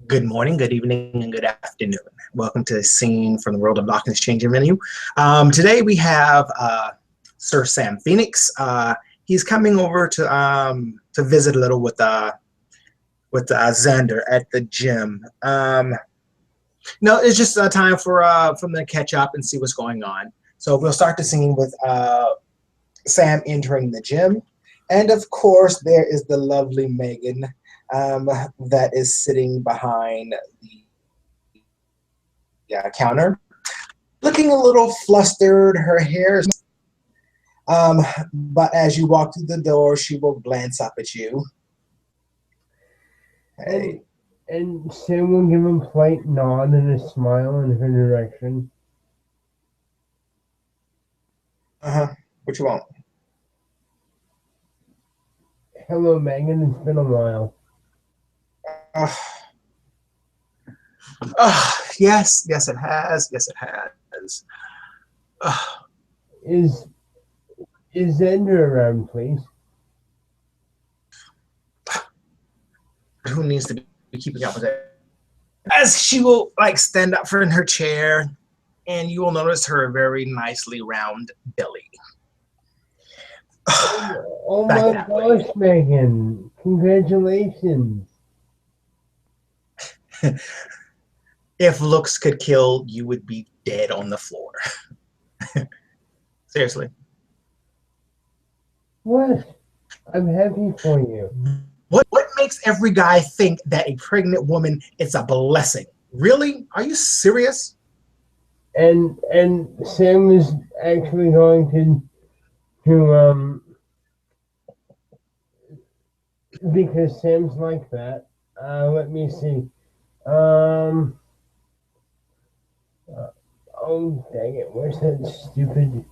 Good morning, good evening, and good afternoon. Welcome to the scene from the world of Lock and Exchange and Venue. Today we have Sir Sam Phoenix. He's coming over to visit a little with Zander at the gym. No, it's just time for them to catch up and see what's going on. So we'll start the scene with Sam entering the gym, and of course there is the lovely Megan that is sitting behind the counter, looking a little flustered. Her hair is, but as you walk through the door, she will glance up at you. Hey. And Sam will give a polite nod and a smile in her direction. What you want? Hello, Megan. It's been a while. Yes, it has. Yes, it has. Is Zander around, please? Who needs to be keeping up with it? As she will stand up from her chair, and you will notice her very nicely round belly. Oh my gosh, Megan! Congratulations. If looks could kill, you would be dead on the floor. Seriously. What? I'm happy for you. What makes every guy think that a pregnant woman is a blessing? Really? Are you serious? And Sam is actually going to because Sam's like that. Let me see. Oh dang it! Where's that stupid?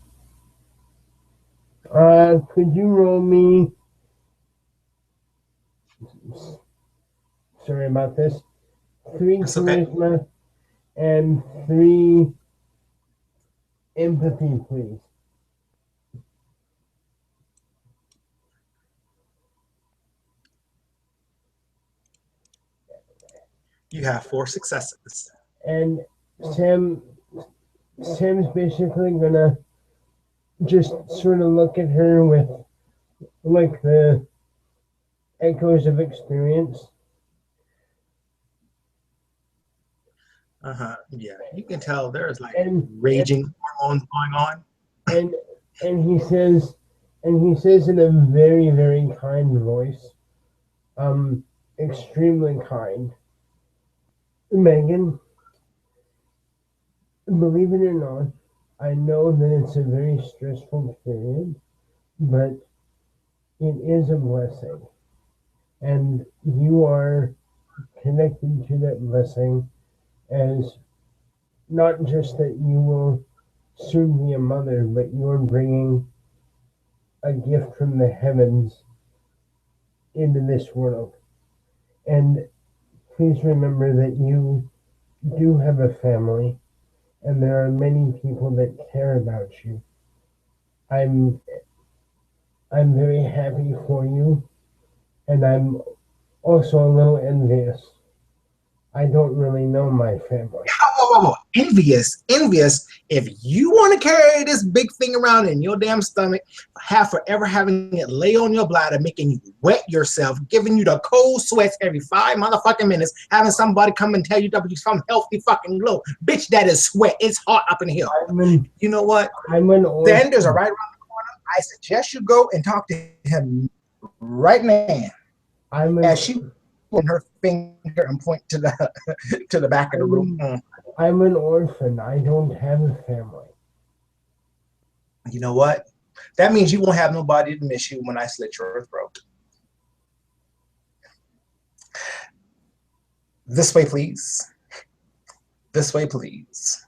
Could you roll me? Sorry about this. 3 That's charisma okay. and 3 empathy, please. You have 4 successes. And Sam's basically gonna just sort of look at her with the echoes of experience. Yeah, you can tell there's raging hormones going on. And he says in a very, very kind voice, extremely kind. Megan, believe it or not, I know that it's a very stressful period, but it is a blessing. And you are connected to that blessing as not just that you will soon be a mother, but you're bringing a gift from the heavens into this world. And please remember that you do have a family, and there are many people that care about you. I'm very happy for you, and I'm also a little envious. I don't really know my family. Whoa. Envious. If you want to carry this big thing around in your damn stomach, forever having it lay on your bladder, making you wet yourself, giving you the cold sweats every 5 motherfucking minutes, having somebody come and tell you that you some healthy fucking glow. Bitch, that is sweat. It's hot up in here. You know what? Zander's are right around the corner. I suggest you go and talk to him right now. As she in her finger and point to the back of the room. I'm an orphan. I don't have a family. You know what? That means you won't have nobody to miss you when I slit your throat. This way, please. This way, please.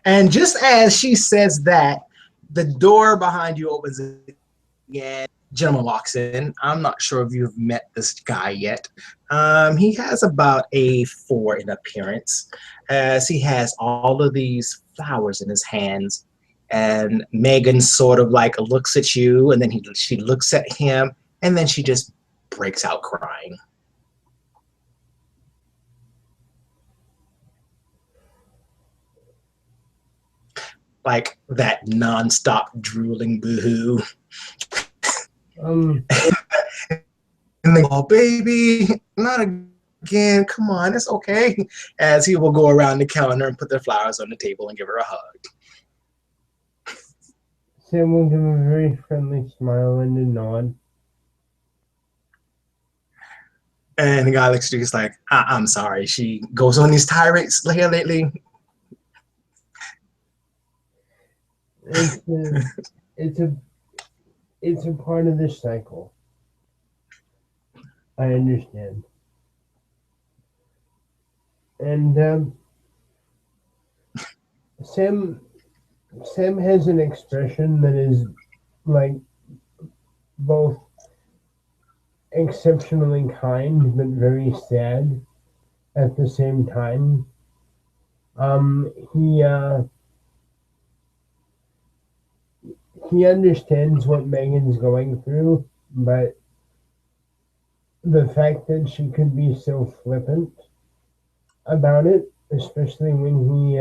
And just as she says that, the door behind you opens again. Gentleman walks in. I'm not sure if you've met this guy yet. He has about a 4 in appearance, as he has all of these flowers in his hands. And Megan sort of looks at you, and then she looks at him, and then she just breaks out crying. like that nonstop drooling boohoo. Um, And they, oh baby, not again. Come on, it's okay. As he will go around the counter and put the flowers on the table and give her a hug. Sam will give a very friendly smile and a nod. And the guy looks at you, he's like, I'm sorry. She goes on these tirades here lately. It's a, it's a, it's a part of this cycle. I understand. And Sam, Sam has an expression that is like both exceptionally kind but very sad at the same time. He he understands what Megan's going through, but the fact that she could be so flippant about it, especially when he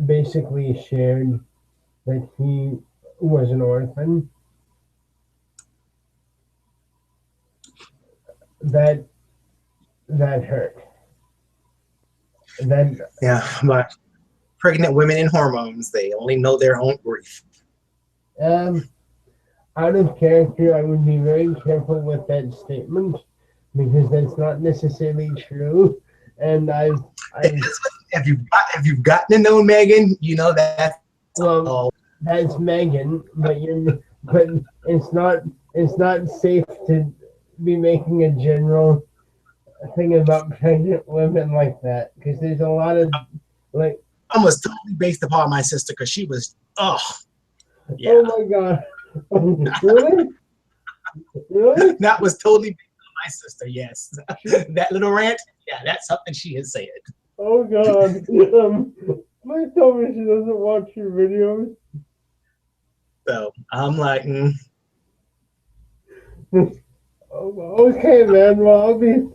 basically shared that he was an orphan, that that hurt. That Yeah, but pregnant women and hormones, they only know their own grief. um, out of character, I would be very careful with that statement because that's not necessarily true. And I've If you've gotten to know Megan, you know that's well, all. that's Megan, but it's not safe to be making a general thing about pregnant women like that because there's a lot of like, Almost totally based upon my sister because she was, oh, yeah. oh my god, really, really? That was totally based on my sister, yes. That little rant, yeah, that's something she has said. Oh god, please tell me she doesn't watch your videos. So I'm like, Oh, okay, man. Well,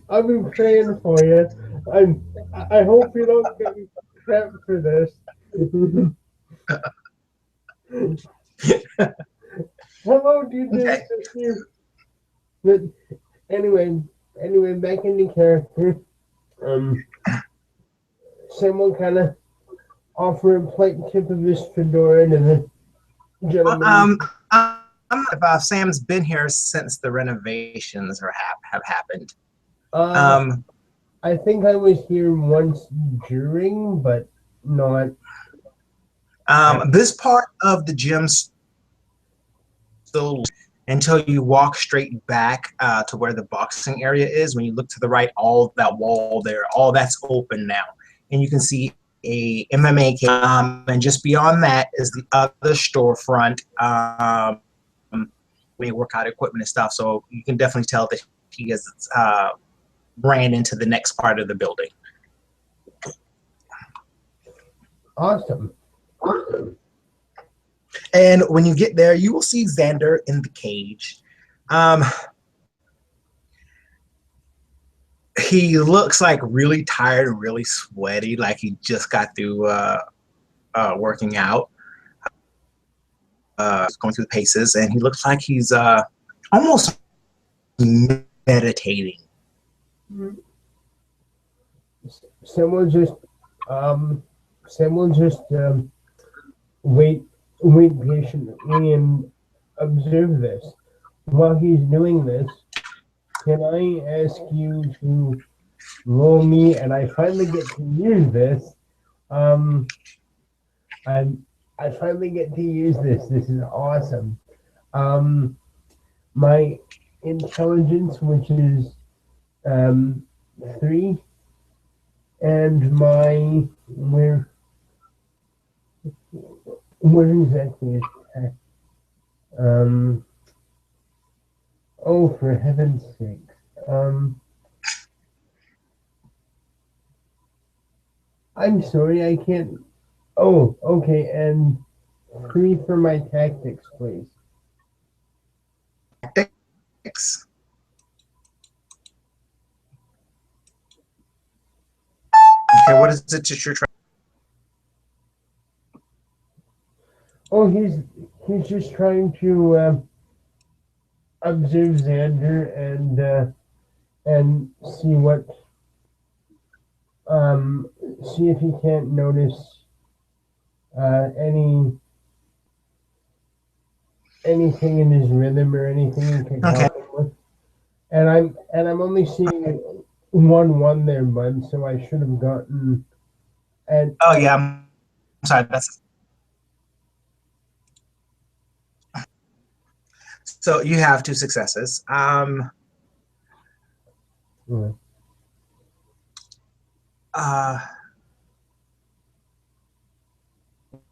I'll be praying for you. I hope you don't get crap for this. Hello, DJ okay. sister. But anyway, back into character. Um, Sam will kind of offer a polite tip of his fedora to the Well, gentleman. I'm not if Sam's been here since the renovations have happened. Uh, Um, I think I was here once during, but not. this part of the gym still until you walk straight back to where the boxing area is. When you look to the right, all that wall there, all that's open now, and you can see a MMA cage. And just beyond that is the other storefront. Workout equipment and stuff. So you can definitely tell that he has ran into the next part of the building. Awesome. And when you get there, you will see Zander in the cage. He looks like really tired and really sweaty, like he just got through working out, going through the paces, and he looks like he's almost meditating. Someone just um, someone just wait patiently and observe this. While he's doing this, can I ask you to roll me? And I finally get to use this. Um, I I finally get to use this. This is awesome. Um, my intelligence, which is 3, and my where exactly is that? Um, oh, for heaven's sake. Um, I'm sorry, I can't. Oh, okay, and 3 for my tactics, please. Tactics. Okay, what is it that you're trying? no, he's just trying to observe Xander and see what um see if he can't notice anything in his rhythm or anything he could Okay. help him with. And I'm only seeing 1-1 there, bud. So I should have gotten Oh at yeah, I'm sorry. That's so you have two successes. uh, Uh,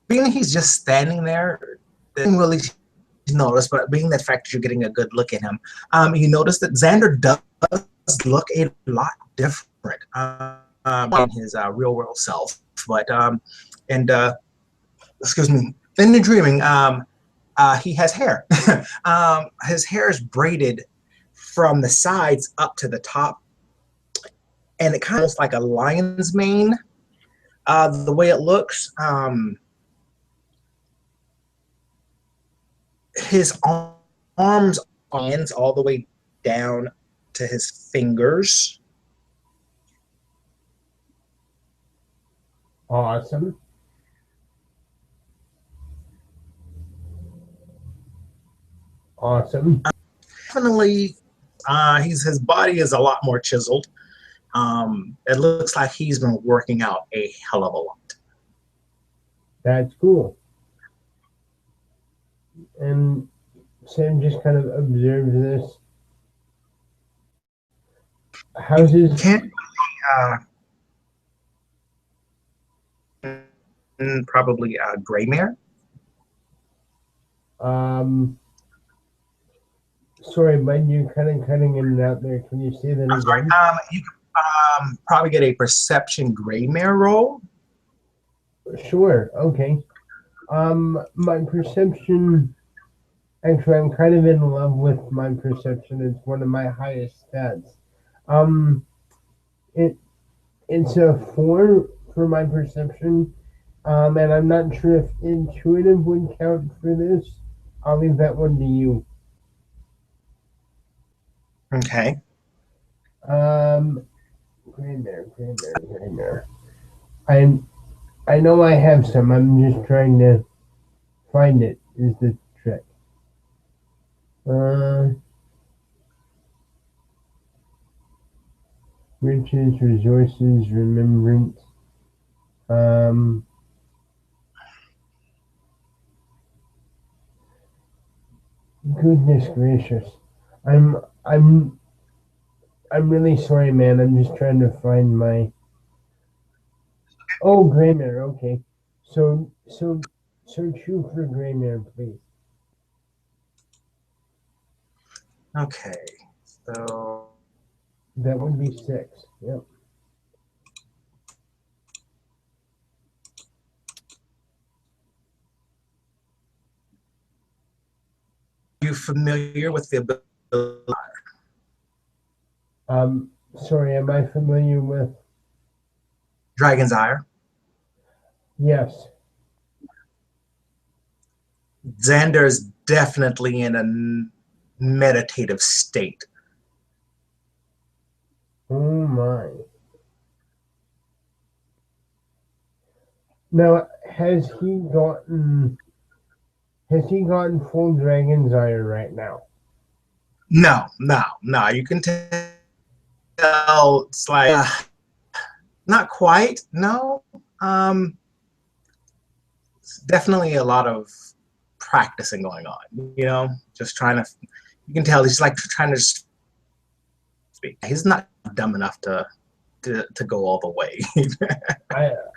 being he's just standing there, didn't really notice, but being the fact that you're getting a good look at him, you notice that Xander does look a lot different in his real world self. But and excuse me, in the dreaming, he has hair. His hair is braided from the sides up to the top, and it kind of looks like a lion's mane. The way it looks, his arms ends all the way down to his fingers. awesome. Awesome. Definitely, his body is a lot more chiseled. It looks like he's been working out a hell of a lot. That's cool. And Sam just kind of observes this. How's his Can't probably gray mare. um sorry, bud, you're kind of cutting in and out there. Can you say that I'm sorry. again? You could probably get a perception gray mare roll. Sure, okay. My perception, actually, I'm kind of in love with my perception. It's one of my highest stats. Um, it it's a 4 for my perception. And I'm not sure if intuitive would count for this. I'll leave that one to you. Okay. Um, Graymare. I I know I have some. I'm just trying to find it. Is the trick. Uh, Riches, resources, remembrance. Um, Goodness gracious. I'm I'm I'm really sorry, man. I'm just trying to find my. Oh, Graymare. Okay. So two for Graymare, please. Okay. So That would be 6. Yep. are you familiar with the ability Sorry. Am I familiar with? Dragon's Ire? Yes. Xander is definitely in a meditative state. Oh my. Now, Has he gotten full Dragon's Eye right now? No, no, no. You can tell it's like not quite. No. It's definitely a lot of practicing going on. Just trying to. You can tell he's like trying to speak. He's not dumb enough to go all the way.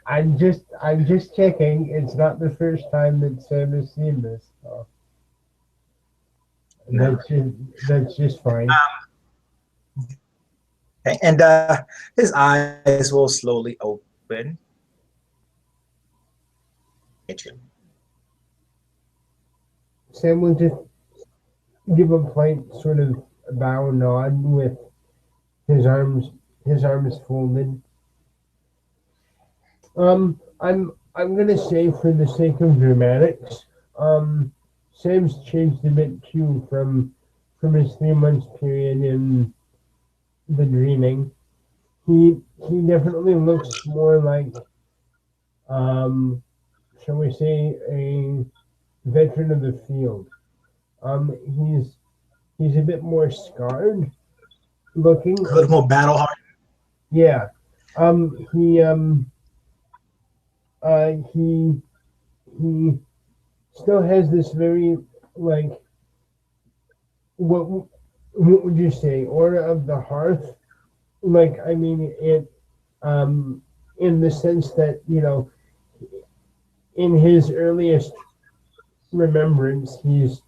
I'm just checking. It's not the first time that Sam has seen this. So No. that's just fine. Okay. And his eyes will slowly open. Sam will just give a polite sort of bow nod with his arms his arms folded. I'm gonna say, for the sake of dramatics, Sam's changed a bit too from his 3 months period in the dreaming. He definitely looks more like um shall we say a veteran of the field. He's a bit more scarred looking. A little more battle hard. Yeah. He he still has this very like what what would you say aura of the hearth? Like I mean it in the sense that in his earliest remembrance he's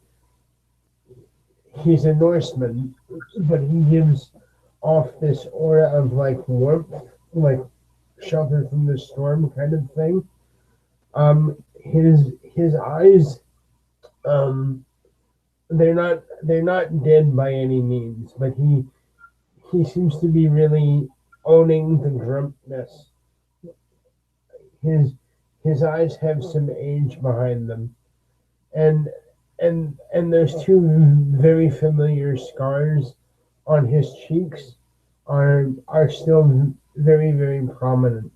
a Norseman, but he gives off this aura of like warmth, like shelter from the storm kind of thing. His eyes, um, they're not dead by any means, but he seems to be really owning the grumpness. His his eyes have some age behind them, and and there's two very familiar scars on his cheeks are still very very prominent.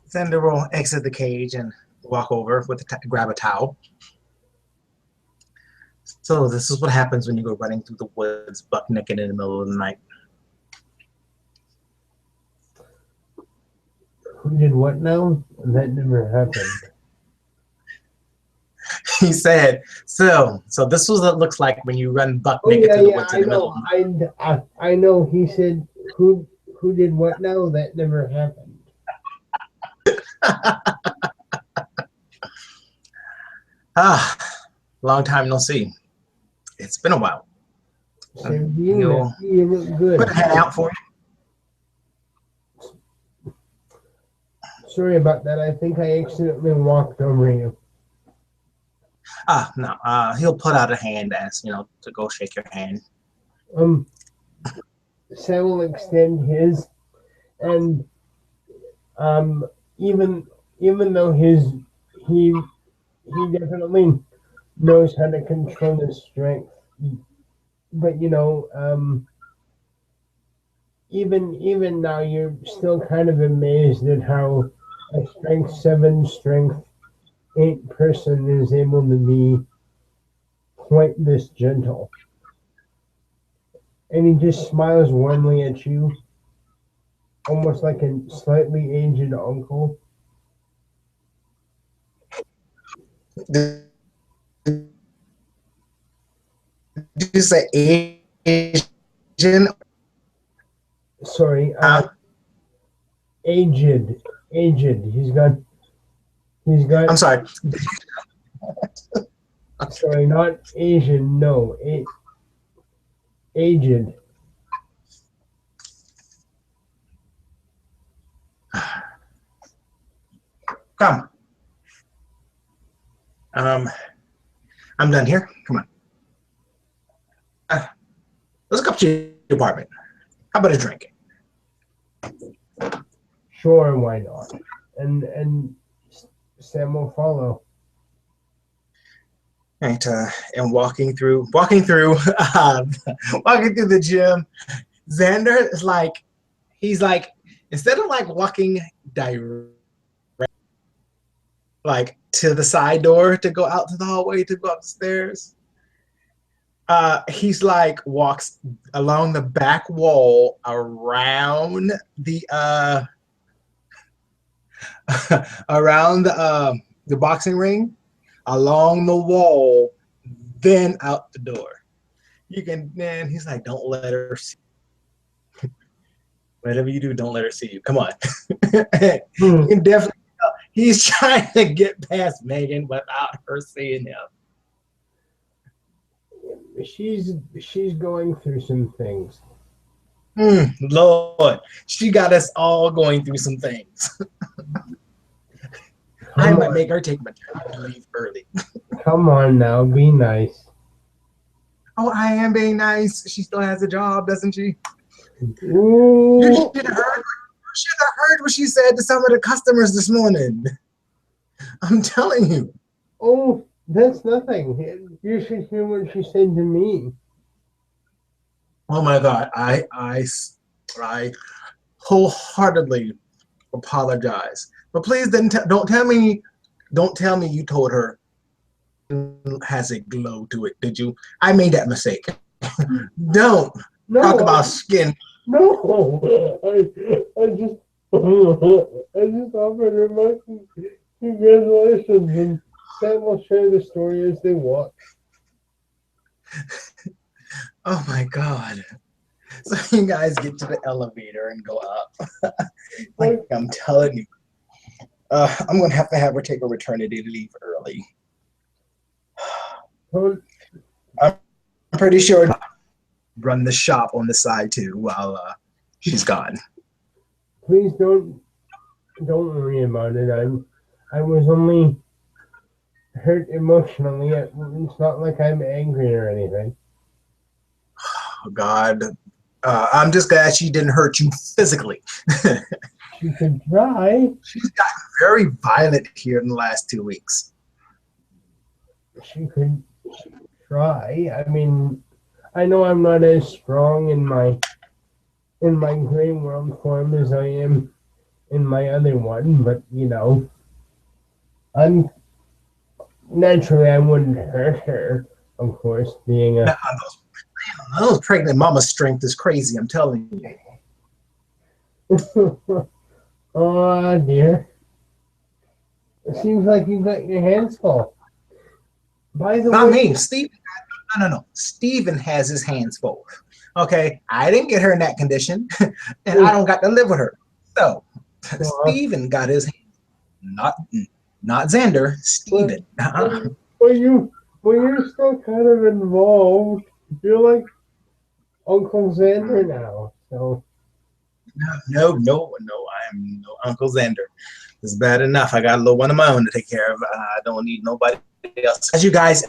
Zander will exit the cage and walk over with grab a towel. So this is what happens when you go running through the woods, buck naked in the middle of the night. Who did what now? That never happened. He said, so this was what it looks like when you run buck Oh naked yeah, through the yeah, woods in I the middle know. of the night. I know. He said who did what now? That never happened. Long time no see. It's been a while. Same to you, man. You'll You look put good. a hand out for Sorry about that. I think I accidentally walked over you. you. No. He'll put out a hand as to go shake your hand. Um, Sam will extend his, and um, even even though he he definitely knows how to control his strength, but even now you're still kind of amazed at how a strength 7, strength 8 person is able to be quite this gentle. And he just smiles warmly at you, almost like a slightly aged uncle. Did you say Asian? Sorry, Huh? aged, aged. He's got. I'm sorry. Sorry, not Asian. No, aged. Come. I'm done here. Come on. Let's go up to your apartment. How about a drink? Sure, why not? And Sam will follow. Right, and walking through the gym. Xander is like, he's like, instead of like walking direct, like to the side door to go out to the hallway to go upstairs, he's like walks along the back wall around the around the boxing ring, along the wall, then out the door. You can, man. He's like, don't let her see. Whatever you do, don't let her see you. Come on. You can definitely tell. He's trying to get past Megan without her seeing him. She's going through some things. Lord, she got us all going through some things. I might make her take maternity leave early. Come on now, be nice. Oh, I am being nice. She still has a job, doesn't she? Ooh. You should have heard heard what she said to some of the customers this morning. I'm telling you. Oh, that's nothing. You should hear what she said to me. Oh my God. I wholeheartedly apologize. But please don't tell me you told her it has a glow to it, did you? I made that mistake. Don't talk No, about skin. no. I just, I just offered her my congratulations, and Sam will share the story as they walk. Oh my God. So you guys get to the elevator and go up. Like I'm telling you. I'm gonna have to have her take a maternity leave early. I'm pretty sure run the shop on the side too while she's gone. Please don't worry about it. I was only hurt emotionally. It's not like I'm angry or anything. Oh God. I'm just glad she didn't hurt you physically. She could try. She's gotten very violent here in the last 2 weeks. She could try. I mean, I know I'm not as strong in my gray world form as I am in my other one, but I'm naturally I wouldn't hurt her, of course, being a. Those pregnant mama strength is crazy, I'm telling you. Oh dear. It seems like you got your hands full. By the Not way, me, Steve. No. Steven has his hands full. Okay, I didn't get her in that condition, and I don't got to live with her. So, Steven got his hands, not Zander, Steven. Well, you're still kind of involved. You're like Uncle Zander now, so. No, I am no Uncle Zander. It's bad enough. I got a little one of my own to take care of. I don't need nobody else. As you guys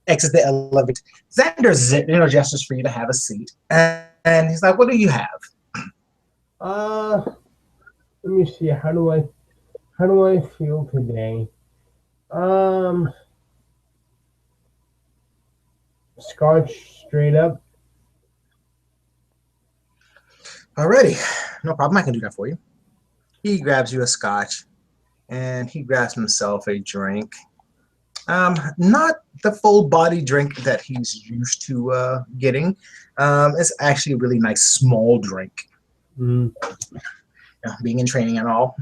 exit the elevator, Zander gestures for you to have a seat, and he's like, "What do you have?" Let me see. How do I feel today? Scotch straight up. Alrighty, no problem. I can do that for you. He grabs you a scotch, and he grabs himself a drink. Not the full body drink that he's used to getting. It's actually a really nice small drink. Being in training and all,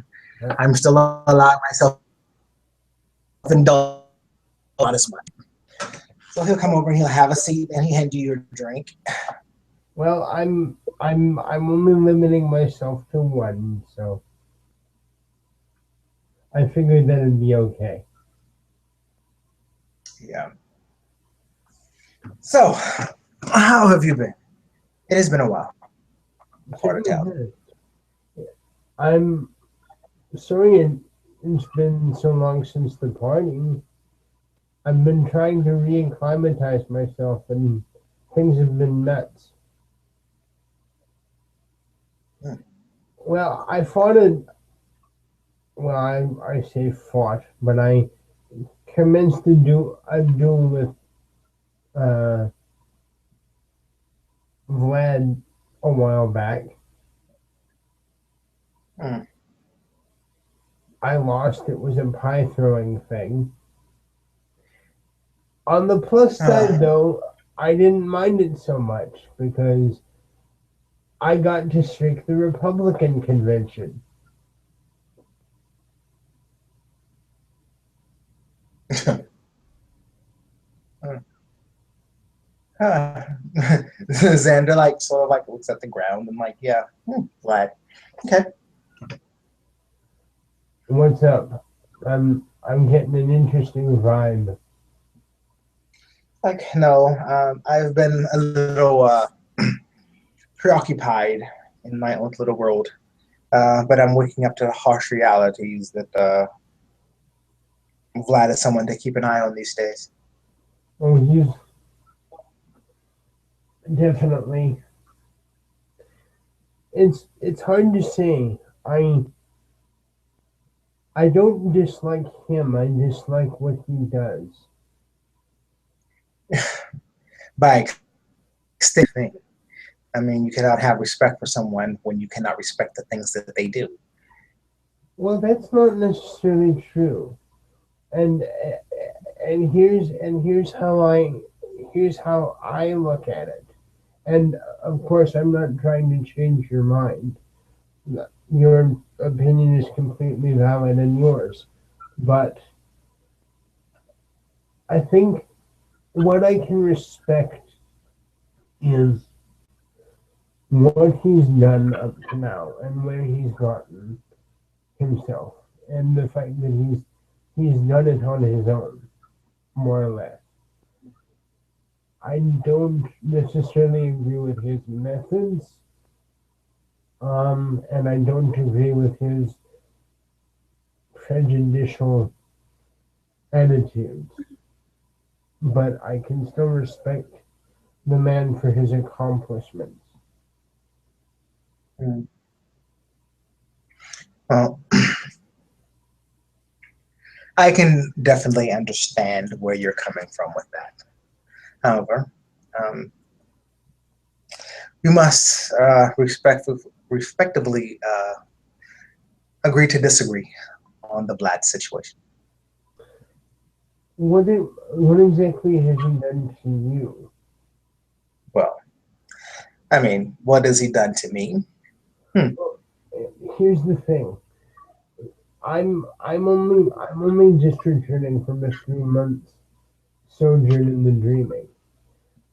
I'm still allowing myself indulge a lot of smart. So he'll come over and he'll have a seat and he hand you your drink. Well, I'm only limiting myself to one, so I figured that it'd be okay. Yeah. So, how have you been? It has been a while. Hard to tell. I'm sorry it's been so long since the party. I've been trying to re-acclimatize myself, and things have been nuts. Well, I fought I say fought, but I commenced to do a duel with Vlad a while back. I lost. It was a pie throwing thing. On the plus side, though, I didn't mind it so much because I got to streak the Republican convention. Xander sort of looks at the ground and yeah, glad. Okay. What's up? I'm getting an interesting vibe. No, I've been a little preoccupied in my own little world, but I'm waking up to the harsh realities that Vlad is someone to keep an eye on these days. Oh, he's definitely. It's hard to say. I I don't dislike him. I dislike what he does. By extension, I mean, you cannot have respect for someone when you cannot respect the things that they do. Well, that's not necessarily true. And here's how I look at it. And of course, I'm not trying to change your mind. Your opinion is completely valid and yours. But I think what I can respect is what he's done up to now and where he's gotten himself, and the fact that he's done it on his own, more or less. I don't necessarily agree with his methods, and I don't agree with his prejudicial attitudes, but I can still respect the man for his accomplishments. Mm. Well, I can definitely understand where you're coming from with that. However, um, you must respectively agree to disagree on the Vlad situation. What exactly has he done to you? Well, I mean, what has he done to me? Hmm. Well, here's the thing. I'm only just returning from a 3 month sojourn in the dreaming.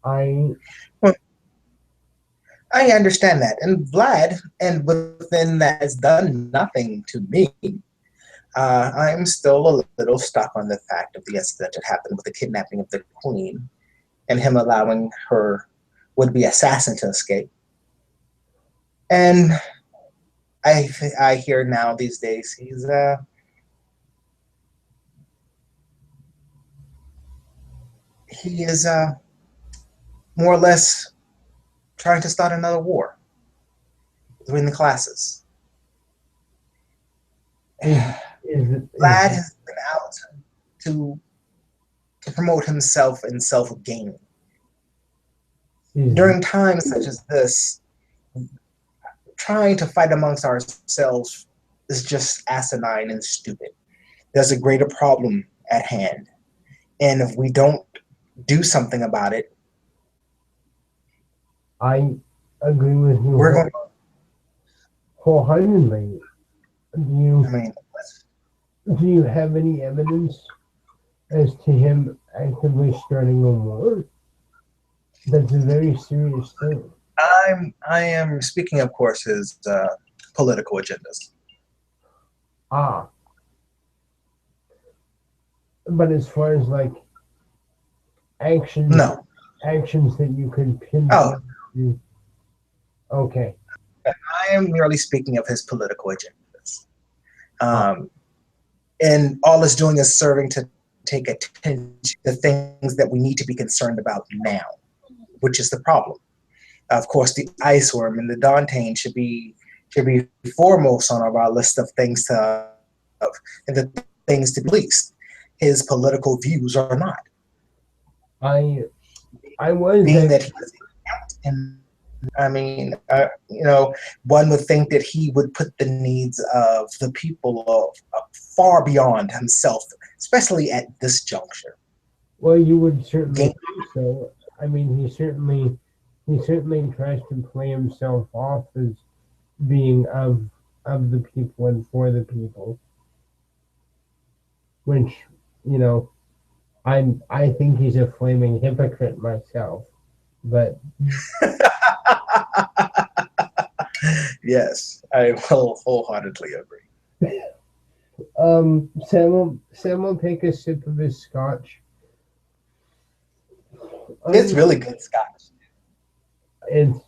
I Well, I understand that. And Vlad, and within that, has done nothing to me. I'm still a little stuck on the fact of the incident that happened with the kidnapping of the queen and him allowing her would-be assassin to escape. And I hear now these days he is more or less trying to start another war between the classes. is Vlad has been out to to promote himself and self gain. is During times such as this, trying to fight amongst ourselves is just asinine and stupid. There's a greater problem at hand. And if we don't do something about it, I agree with you we're going, wholeheartedly. Do I you mean, do you have any evidence as to him actively starting a war? That's a very serious thing. I am speaking, of course, his political agendas. Ah, but as far as like actions No. actions that you could Oh, pinpoint to, okay. I am merely speaking of his political agendas. Ah, Um, and all it's doing is serving to take attention to the things that we need to be concerned about now, which is the problem. Of course, the ice worm and the Dantane should be foremost on our list of things to and the things to be least. His political views are not, I I was being at that he is and I mean, one would think that he would put the needs of the people of far beyond himself, especially at this juncture. well, you would certainly Game, think so. I mean, he certainly tries to play himself off as being of the people and for the people, which you know I think he's a flaming hypocrite myself. But yes, I will wholeheartedly agree. Sam will take a sip of his scotch. It's Un, really good scotch. it's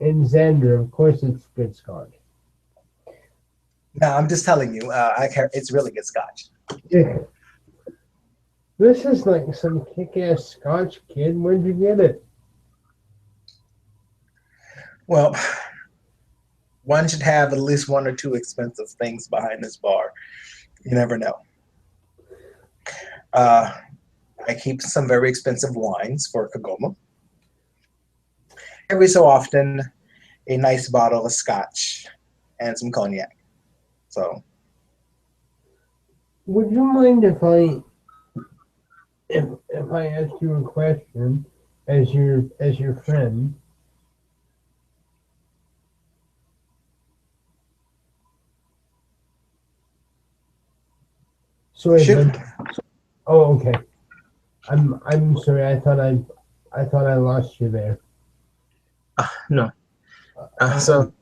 in Zander, of course, it's good scotch. No, I'm just telling you, I care. It's really good scotch. This is like some kick-ass scotch, kid. Where'd you get it? Well, one should have at least one or two expensive things behind this bar. You never know. Uh, I keep some very expensive wines for Kagoma. Every so often, a nice bottle of scotch and some cognac. So, Would you mind if I ask you a question as your friend? Sorry, shoot. bud. Oh, okay. I'm sorry. I thought I lost you there. No. Um, So,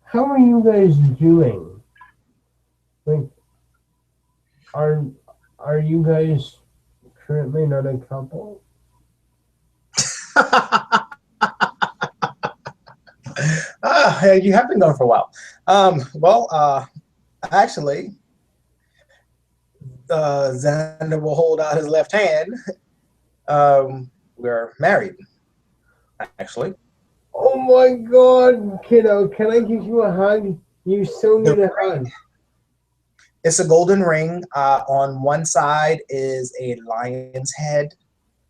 how are you guys doing? Like, are are you guys currently not a couple? you have been going for a while. Actually, Zander will hold out his left hand. We're married, actually. Oh my God, kiddo! Can I give you a hug? You still need The a hug. It's a golden ring. On one side is a lion's head,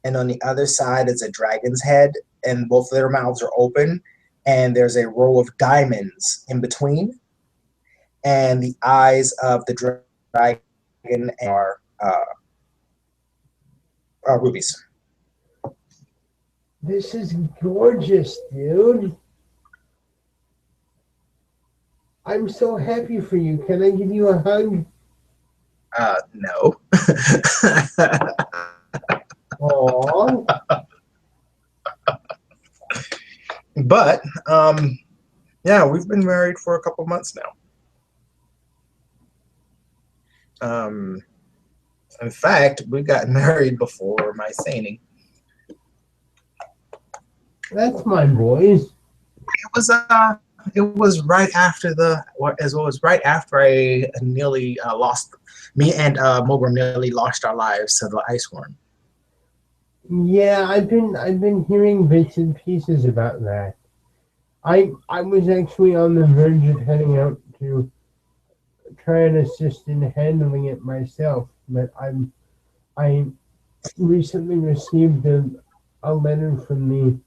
and on the other side is a dragon's head, and both of their mouths are open, and there's a row of diamonds in between, and the eyes of the dragon are rubies. This is gorgeous, dude. I'm so happy for you. Can I give you a hug? No. Aww. But yeah, we've been married for a couple months now. In fact, we got married before my signing. That's my boys. It was right after as well as right after I nearly lost me and Mogram nearly lost our lives to the ice worm. Yeah, I've been hearing bits and pieces about that. I was actually on the verge of heading out to try and assist in handling it myself, but I recently received a letter from the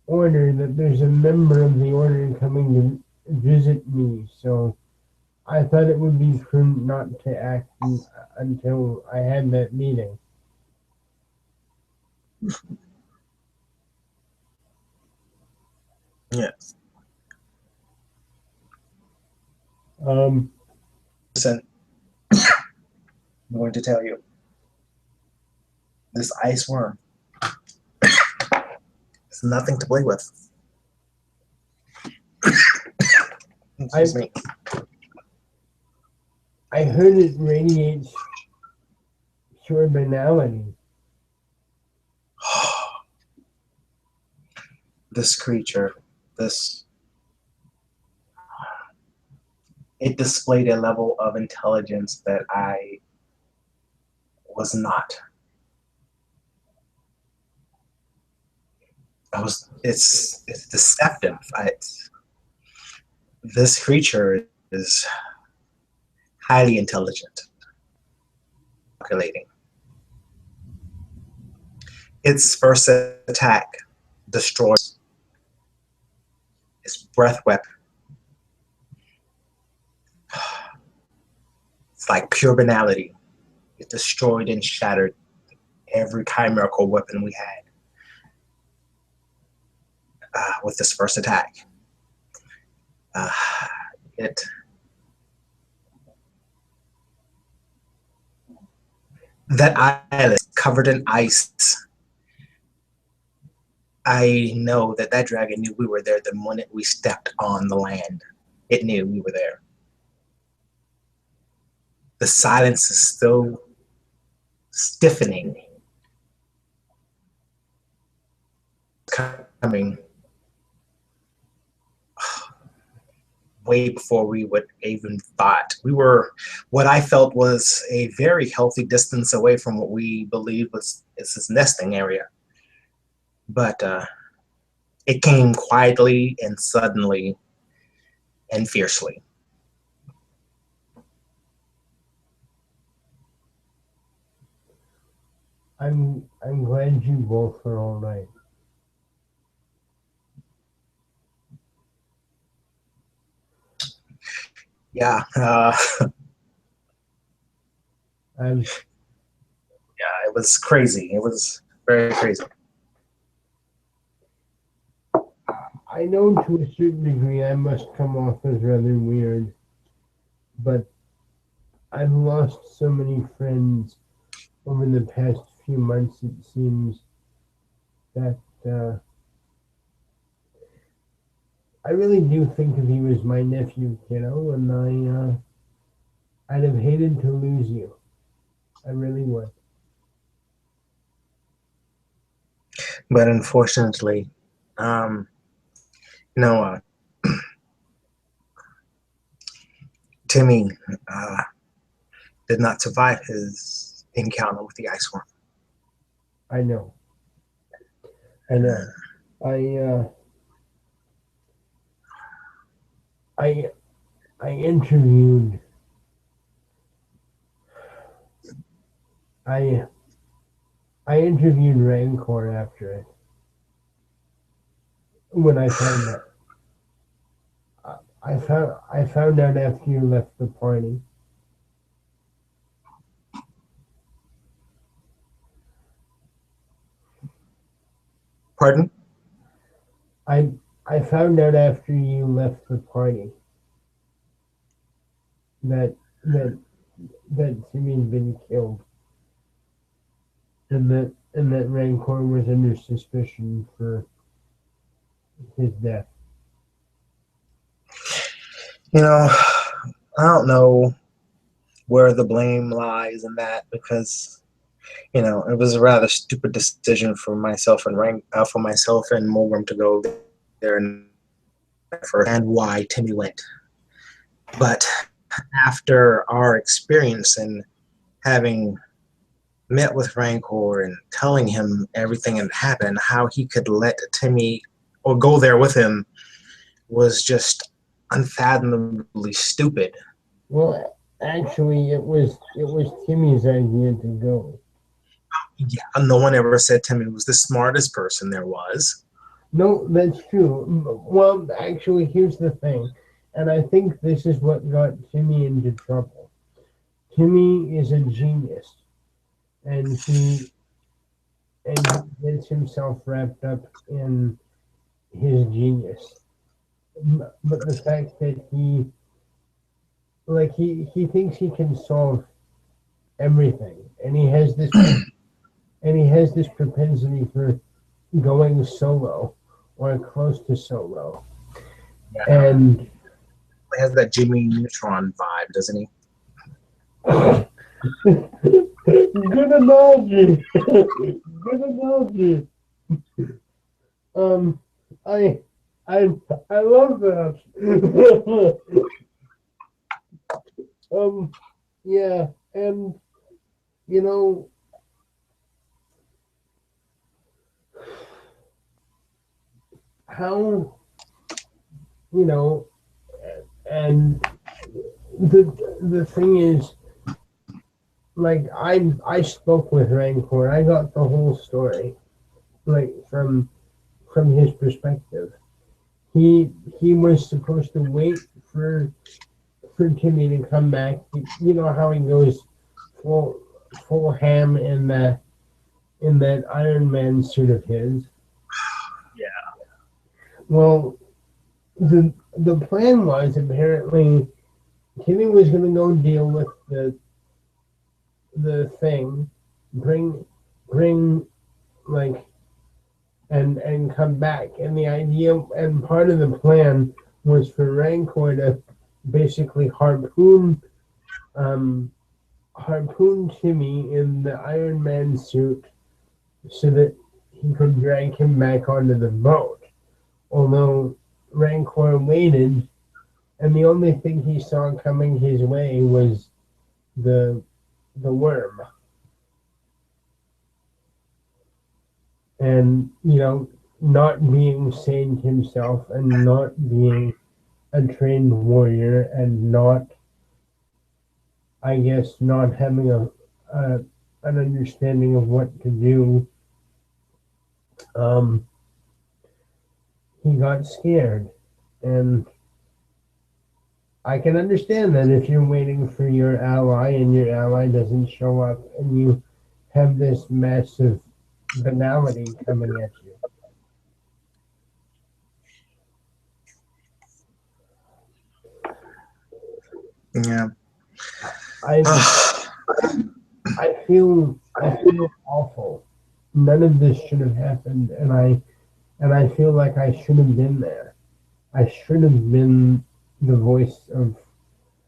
order that there's a member of the order coming to visit me, so I thought it would be prudent not to act until I had that meeting. Yes. Um, Listen, I'm going to tell you, this ice worm is nothing to play with. Excuse me. I heard it radiates pure banality. This creature, this it displayed a level of intelligence that I was not. It's deceptive. This creature is highly intelligent, calculating. Its first attack destroys its breath weapon. It's like pure banality. It destroyed and shattered every chimerical weapon we had with this first attack. Uh, it that island covered in ice. I know that that dragon knew we were there the moment we stepped on the land. It knew we were there. The silence is still stiffening. Coming way before we would even thought. We were what I felt was a very healthy distance away from what we believed was his nesting area. But It came quietly and suddenly and fiercely. I'm glad you both are all right. Yeah, I'm yeah, it was crazy. It was very crazy. I know to a certain degree I must come off as rather weird, but I've lost so many friends over the past few months. It seems that I really do think of you as my nephew, kiddo, and I'd have hated to lose you. I really would. But unfortunately, um, no, Timmy uh, did not survive his encounter with the ice worm. I know. I know. I I I interviewed I I interviewed Rancor after it when I found out. I found out after you left the party. Pardon? I I found out after you left the party that that that Timmy'd been killed, and that Rancor was under suspicion for his death. You know, I don't know where the blame lies in that because it was a rather stupid decision for myself and for myself and Mulgrim to go there and why Timmy went. But after our experience and having met with Rancor and telling him everything that happened, how he could let Timmy or go there with him was just unfathomably stupid. Well, actually, it was Timmy's idea to go. Yeah, no one ever said Timmy was the smartest person there was. No, that's true. Well, actually, here's the thing, and I think this is what got Timmy into trouble. Timmy is a genius, and he gets himself wrapped up in his genius. But the fact that he thinks he can solve everything, and he has this propensity for going solo or close to solo, Yeah, and he has that Jimmy Neutron vibe, doesn't he? good analogy. Good analogy. Um, I, I, I love that. um, yeah, and you know how you know, and the thing is, like I spoke with Rancor. I got the whole story, like from his perspective. He he was supposed to wait for for Timmy to come back. You know how he goes full full ham in that Iron Man suit of his. Yeah. Well, the plan was apparently Timmy was going to go deal with the thing, bring bring like and come back. And the idea and part of the plan was for Rancor to basically um, harpoon Timmy in the Iron Man suit so that he could drag him back onto the boat. Although Rancor waited, and the only thing he saw coming his way was the the worm. And not being sane himself and not being a trained warrior and not, I guess, not having a an understanding of what to do. Um, he got scared, and I can understand that if you're waiting for your ally and your ally doesn't show up, and you have this massive banality coming at you. Yeah. I I feel awful. None of this should have happened, and I feel like I should have been there. I should have been the voice of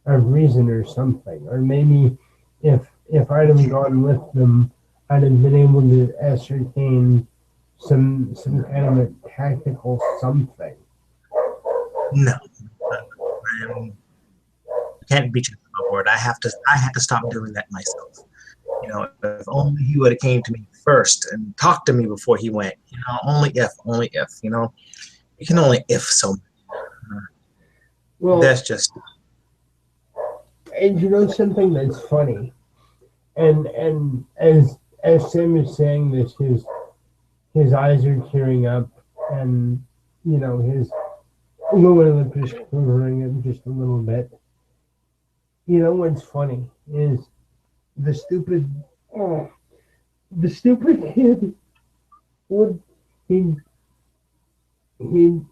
reason or something, or maybe if I'd have gone with them, I'd have been able to ascertain some kind of a tactical something. No, I can't beat you to my word. I had to stop doing that myself. You know, if only he would have came to me first and talked to me before he went. You know, only if. You know, you can only if so. Well, That's just and you know something that's funny, and as Sam is saying this, his eyes are tearing up, and you know his lower lip is quivering just a little bit. You know what's funny is the stupid, oh, the stupid kid would he he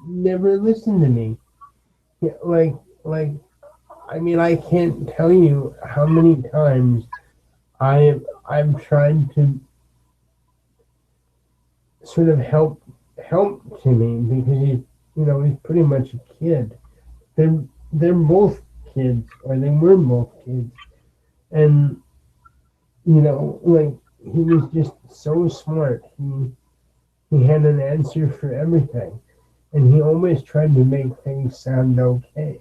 never listened to me. Like I mean I can't tell you how many times I've tried to sort of help Timmy because he's pretty much a kid. They're they're both kids, or they were both kids, and like he was just so smart. He had an answer for everything, and he always tried to make things sound okay,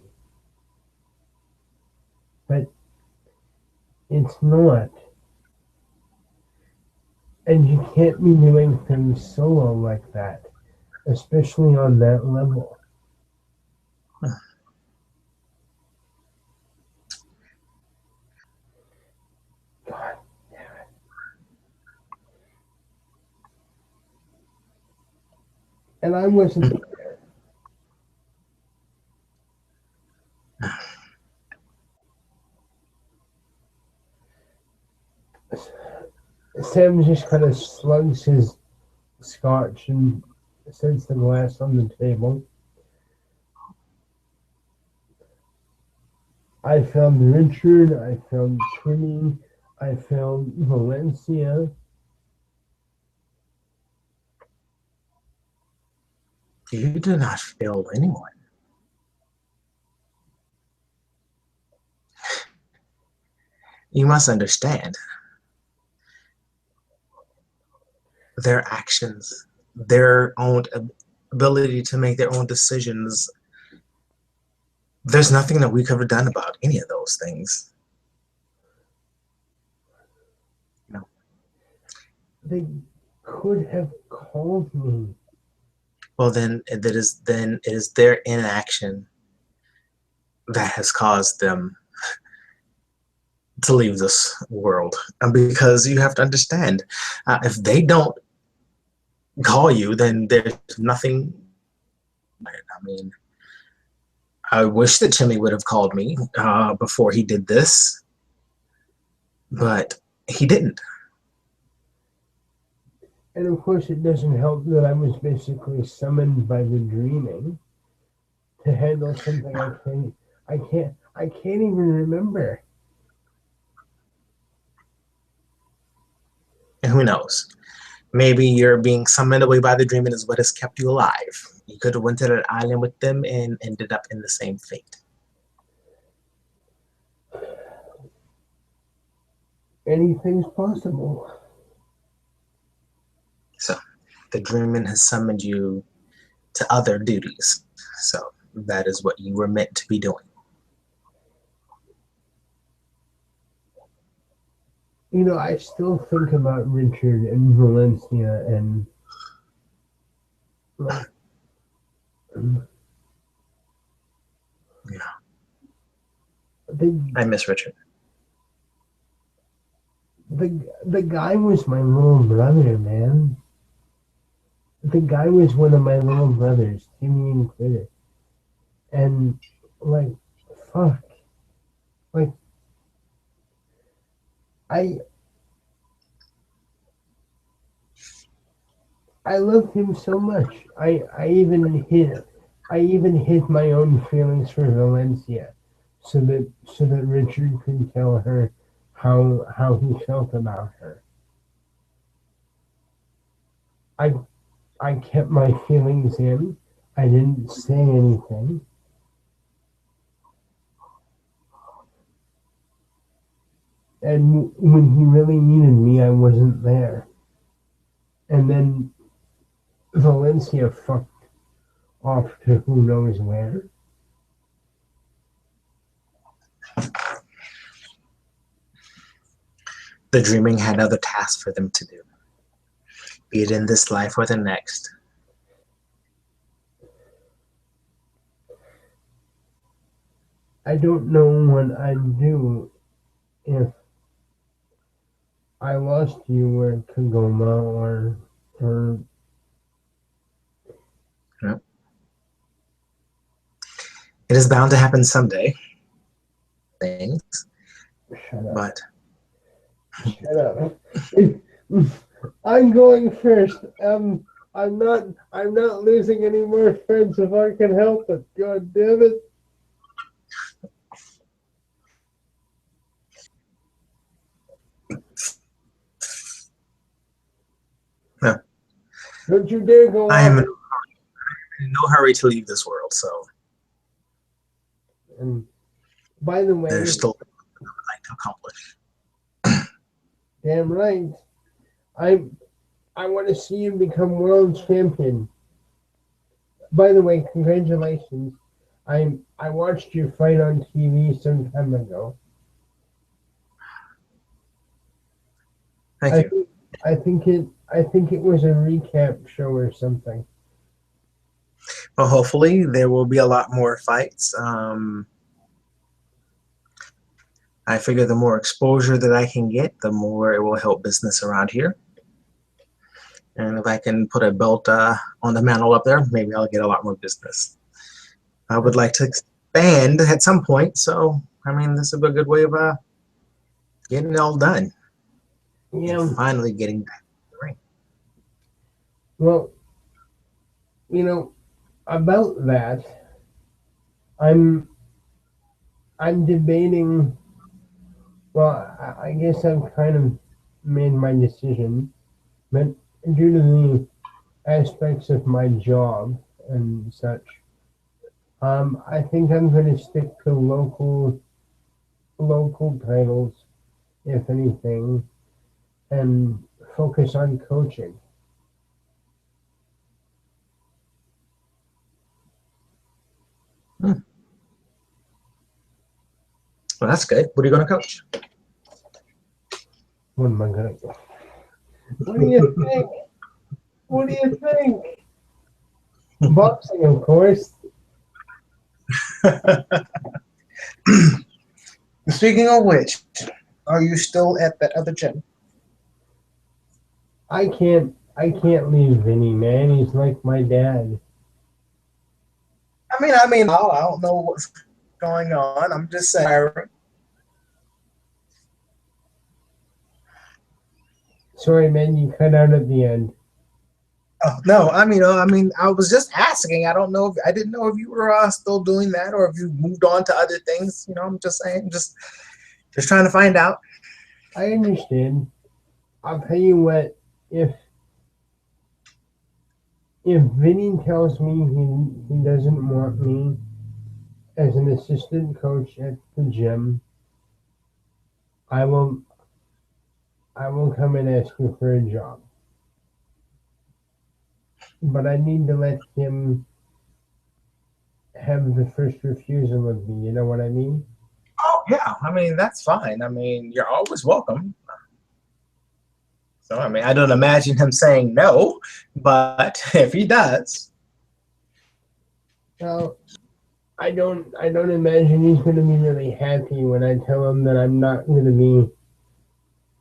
but it's not. And you can't be doing things solo like that, especially on that level. God, and I wasn't. Sam just kind of slugs his scotch and sets the glass on the table. I found Richard, I found Timmy, I found Valencia. you do not fail anyone. You must understand their actions, their own ability to make their own decisions. There's nothing that we could have done about any of those things. You know? They could have called me. Well, then it is their inaction that has caused them to leave this world. And because you have to understand, if they don't call you, then there's nothing. I mean, I wish that Timmy would have called me before he did this, but he didn't. And of course, it doesn't help that I was basically summoned by the dreaming to handle something I can't even remember. And who knows? Maybe you're being summoned away by the dream and is what has kept you alive. You could have went to that island with them and ended up in the same fate. Anything's possible. So the dreaming has summoned you to other duties. So that is what you were meant to be doing. I still think about Richard and Valencia, and Like, Yeah, the I miss Richard. the guy was my little brother, man. The guy was one of my little brothers, Timmy and Critter. And like, fuck, like I I loved him so much. I even hid my own feelings for Valencia, so that Richard could tell her how he felt about her. I I kept my feelings in. I didn't say anything. And when he really needed me, I wasn't there. And then Valencia fucked off to who knows where. The dreaming had other tasks for them to do, be it in this life or the next. I don't know what I'd do if I lost you or Kagoma or You know? It is bound to happen someday. Things, shut up. but Shut up. I'm going first. I'm not losing any more friends if I can help it. God damn it. no, Don't you dare go I am off. in no hurry to leave this world. So And by the there's way, still like to accomplish. damn right. I I want to see you become world champion. By the way, congratulations. I watched your fight on TV some time ago. Thank I you. think I think it was a recap show or something. Well, hopefully there will be a lot more fights. I figure the more exposure that I can get, the more it will help business around here. And if I can put a belt on the mantle up there, maybe I'll get a lot more business. I would like to expand at some point. So, I mean, this is a good way of getting it all done and Yeah. finally getting back to the ring. Well, you know, about that, I'm I'm debating. Well, I guess I've kind of made my decision, but due to the aspects of my job and such, I think I'm going to stick to local titles, if anything, and focus on coaching. Hmm. Well, that's good. What are you going to coach? What am I going to? What do you think? What do you think? Boxing, of course. Speaking of which, are you still at that other gym? I can't leave Vinny, man. He's like my dad. I don't know what's going on. I'm just saying. Sorry, man, you cut out at the end. Oh, no, I was just asking. I don't know if I didn't know if you were still doing that or if you moved on to other things. I'm just saying, just trying to find out. I understand. I'll tell you what, if Vinny tells me he doesn't want me as an assistant coach at the gym, I will I will come and ask you for a job. But I need to let him have the first refusal of me, you know what I mean? Oh yeah, that's fine. You're always welcome. So I mean, I don't imagine him saying no, but if he does, Well, I don't imagine he's going to be really happy when I tell him that I'm not going to be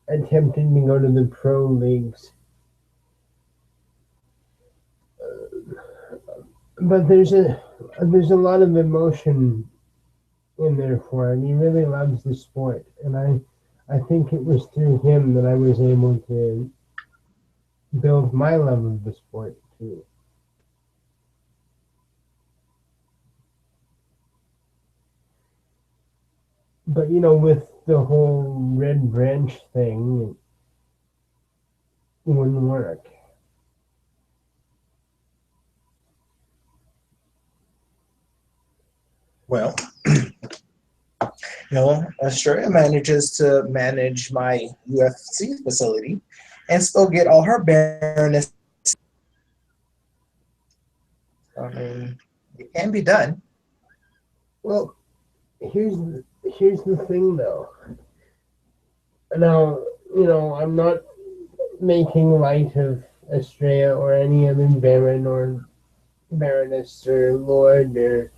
attempting to go to the pro leagues. But there's a lot of emotion in there for him. He really loves the sport, and I think it was through him that I was able to build my love of the sport too. But with the whole red branch thing, it wouldn't work. well, Australia manages to manage my UFC facility and still get all her bareness. I mean, it can be done. Well, here's the thing though. Now, I'm not making light of Estrella or any other baron or baroness or lord or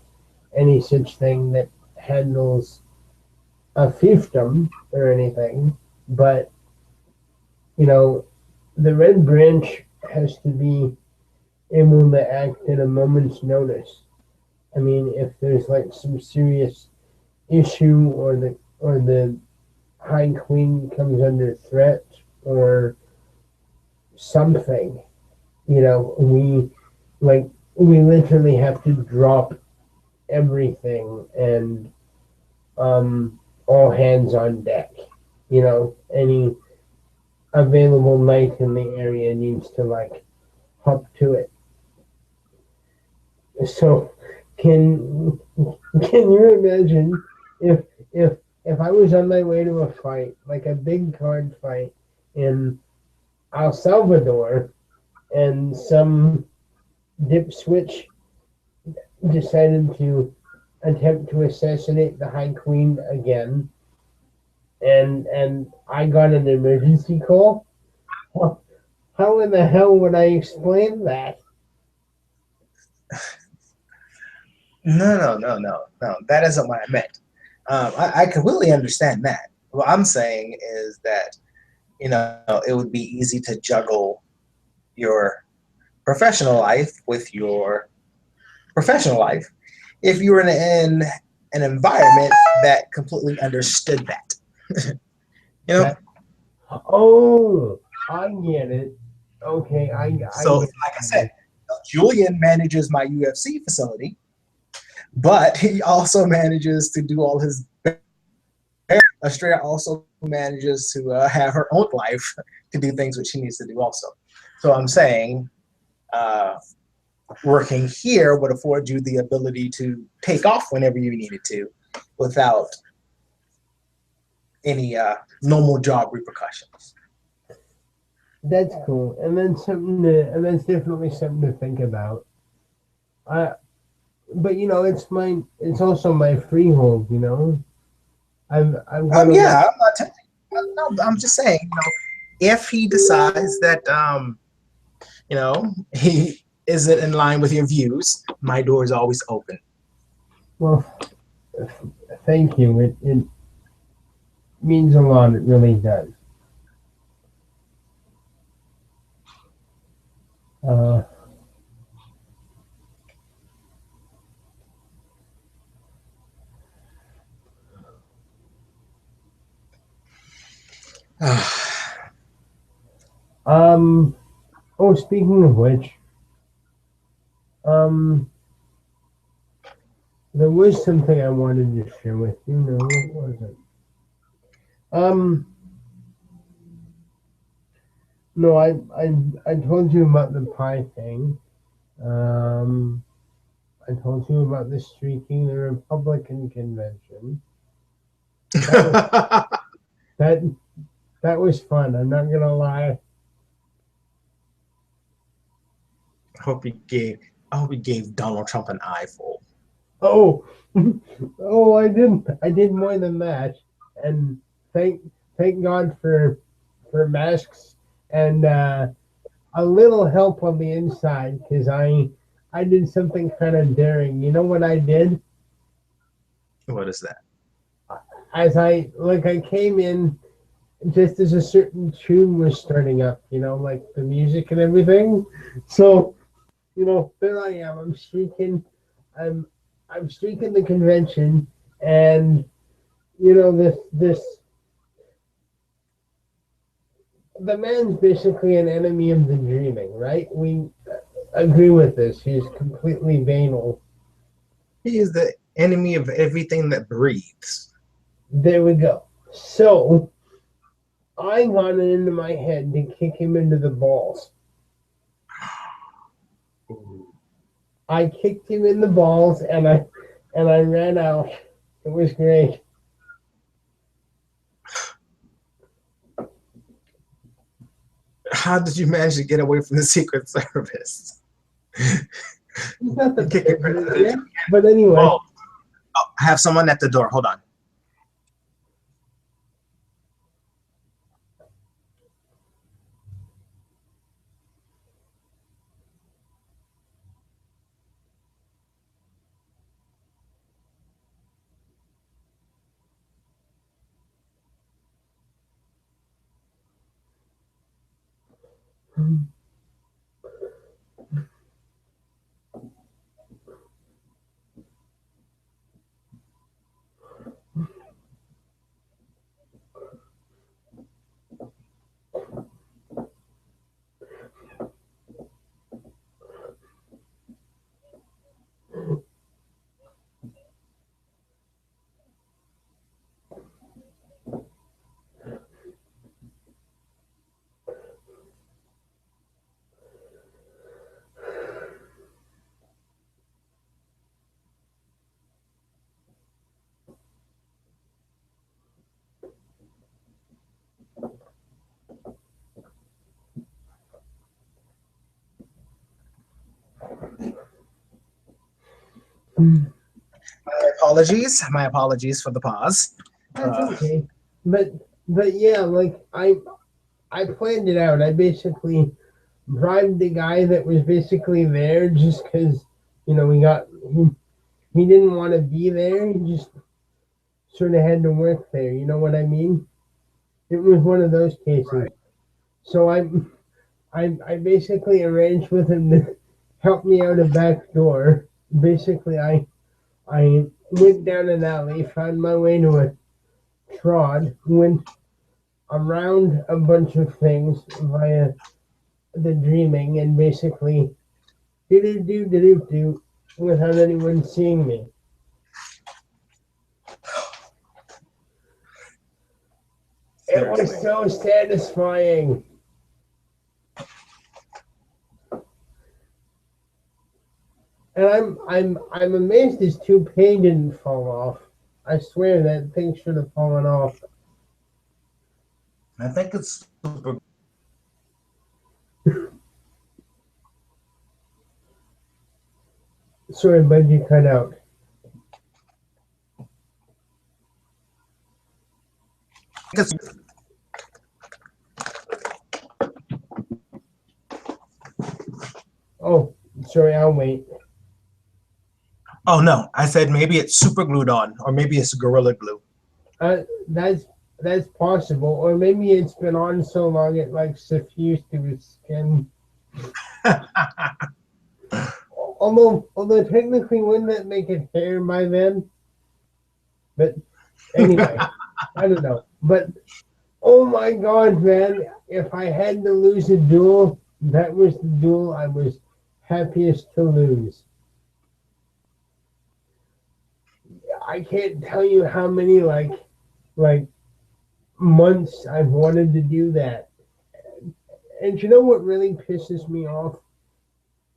any such thing that handles a fiefdom or anything, but you know, the Red Branch has to be able to act at a moment's notice. I mean, if there's like some serious issue or the High Queen comes under threat or something, we we literally have to drop everything and all hands on deck. Any available knight in the area needs to hop to it. So can can you imagine if if I was on my way to a fight, like a big card fight in El Salvador, and some dip switch decided to attempt to assassinate the High Queen again, and I got an emergency call? How in the hell would I explain that? No. That isn't what I meant. I completely understand that. What I'm saying is that it would be easy to juggle your professional life with your professional life if you were in an environment that completely understood that. you know, That oh, I get it. Okay, I so get like I it. said, Julian manages my UFC facility, but he also manages to do all his. Estrella also manages to have her own life to do things which she needs to do also. So I'm saying uh, working here would afford you the ability to take off whenever you needed to without any normal job repercussions. That's cool, and that's definitely something to think about. I, but it's also my freehold. I've got a lot. Yeah, I'm not telling you. No, I'm just saying, if he decides that, he isn't in line with your views, my door is always open. Well, thank you. It means a lot. It really does. Uh, um. Oh, speaking of which, um, there was something I wanted to share with you. No, what was it? Um, no, I told you about the pie thing. Um, I told you about the streaking the Republican convention. That was I that that was fun. I'm not gonna lie. hope he gave. I hope he gave Donald Trump an eyeful. Oh, oh, I didn't. I did more than that, and thank thank God for masks and a little help on the inside because I did something kind of daring. You know what I did? What is that? As I came in just as a certain tune was starting up, like the music and everything. So, there I am. I'm I'm streaking the convention, and this the man's basically an enemy of the dreaming, right? We agree with this. He's completely banal. He is the enemy of everything that breathes. There we go. So I got it into my head to kick him into the balls. Ooh. I kicked him in the balls, and I ran out. It was great. How did you manage to get away from the Secret Service? He's not the You kick your president president. yet, but anyway. Oh, I have someone at the door. Hold on. My apologies. My apologies for the pause. That's okay. But but yeah, like I planned it out. I basically bribed the guy that was basically there just because we got he didn't want to be there. He just sort of had to work there. You know what I mean? It was one of those cases. Right. So I basically arranged with him to help me out a back door. Basically, I went down an alley, found my way to a trod, went around a bunch of things via the dreaming, and basically do without anyone seeing me. It was Seriously. so satisfying. And I'm amazed his toupee didn't fall off. I swear that thing should have fallen off. I think it's super. Sorry, bud, you cut out. It's, Oh, sorry, I'll wait. oh no, I said maybe it's super glued on, or maybe it's Gorilla Glue. Uh, that's that's possible, or maybe it's been on so long it like suffused to his skin. Although technically, wouldn't that make it hair by then? But anyway, I don't know. But oh my god, man! If I had to lose a duel, that was the duel I was happiest to lose. I can't tell you how many like months I've wanted to do that. And you know what really pisses me off?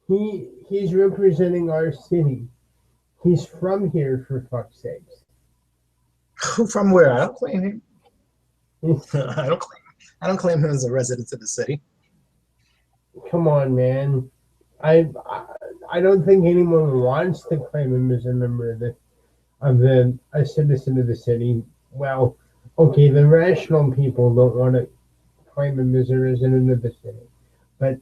He's representing our city. He's from here for fuck's sakes. From where? I don't claim him. He's- I don't claim. I don't claim him as a resident of the city. Come on, man. I I don't think anyone wants to claim him as a member of the a citizen of the city. Well, okay, the rational people don't want to claim him as a resident of the city. But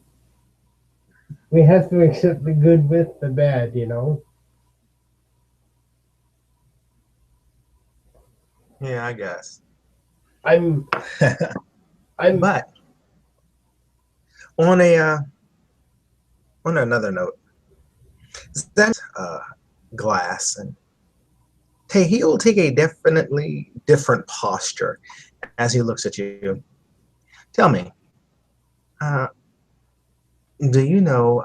we have to accept the good with the bad, you know? Yeah, I guess. I'm, I'm, But on a on another note, that glass, and hey, he'll take a definitely different posture as he looks at you. Tell me, uh, do you know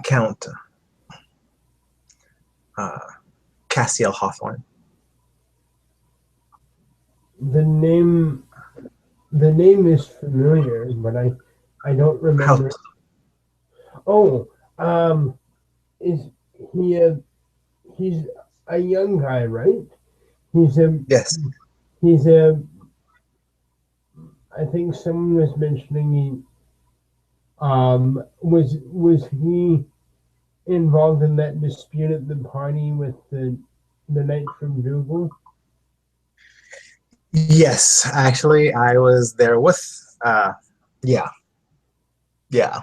Count uh, Cassiel Hawthorne? the name, the name is familiar, but I don't How? remember. Oh, um, is he a, he's a young guy, right? He's a, Yes. he's a, I think someone was mentioning was he involved in that dispute at the party with the knight from Dougal? Yes, actually, I was there with. Yeah, yeah,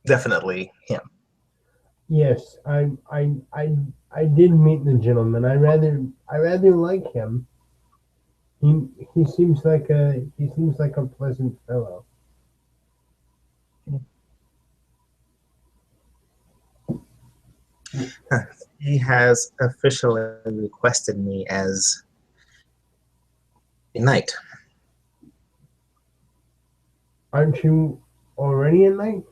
definitely him. Yes, I did meet the gentleman. I rather like him. He seems like a pleasant fellow. He has officially requested me as a knight. Aren't you already a knight?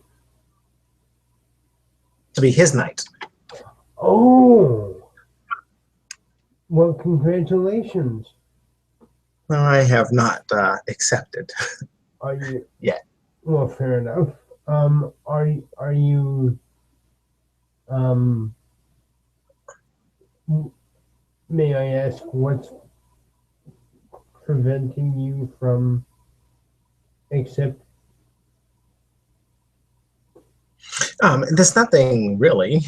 To be his knight. Oh, well, congratulations. I have not accepted Are you yet. well? Fair enough. Are you um? May I ask what's preventing you from accept? There's nothing really.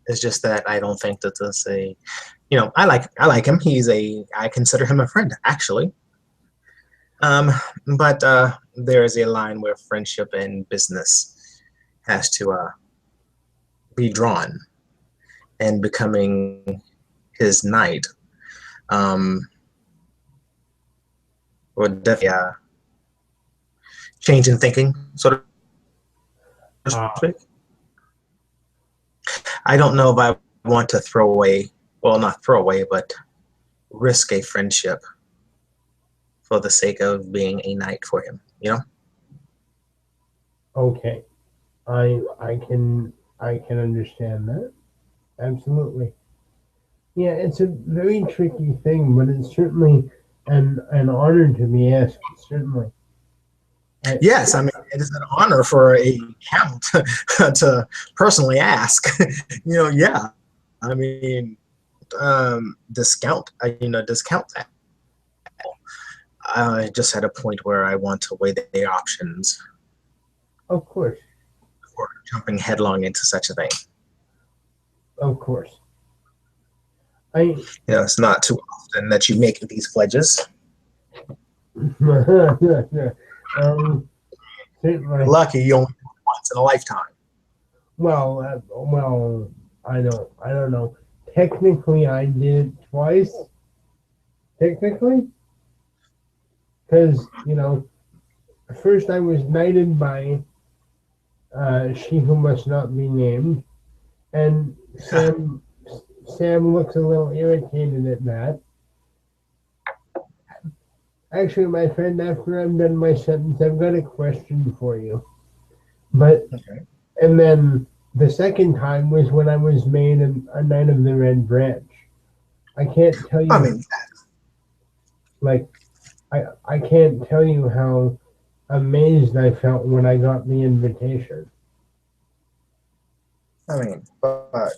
It's just that I don't think that this a, I like him. I consider him a friend actually. Um, but there is a line where friendship and business has to be drawn, and becoming his knight um, would definitely change in thinking, sort of Ah, speak. I don't know if I want to throw away, well, not throw away, but risk a friendship for the sake of being a knight for him, you know? okay. I can understand that. Absolutely. Yeah, it's a very tricky thing, but it's certainly an honor to be asked. Certainly. I, Yes, I mean, it is an honor for a count to personally ask. Yeah. I mean, discount that. I just had a point where I want to weigh the options of course, before jumping headlong into such a thing. of course. I It's not too often that you make these pledges. um You're certainly. lucky you only do it once in a lifetime. Well, I don't know. Technically, I did it twice. Technically, because first I was knighted by she who must not be named, and Sam looks a little irritated at that. Actually, my friend, after I'm done my sentence, I've got a question for you. But Okay. and then the second time was when I was made a knight of the Red Branch. I can't tell I you mean, like I can't tell you how amazed I felt when I got the invitation. but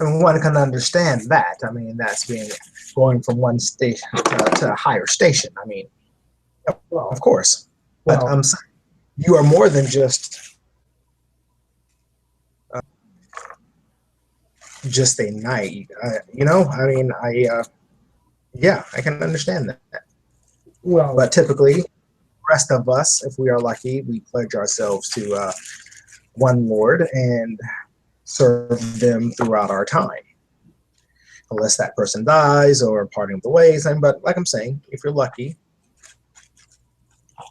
I mean, one can understand that. I mean, that's being going from one station to a higher station. I mean, of Well, course. But well, I'm saying you are more than just a knight. I mean, yeah, I can understand that. Well, But typically, the rest of us, if we are lucky, we pledge ourselves to one Lord and serve them throughout our time, unless that person dies or parting of the ways. And but like I'm saying, if you're lucky,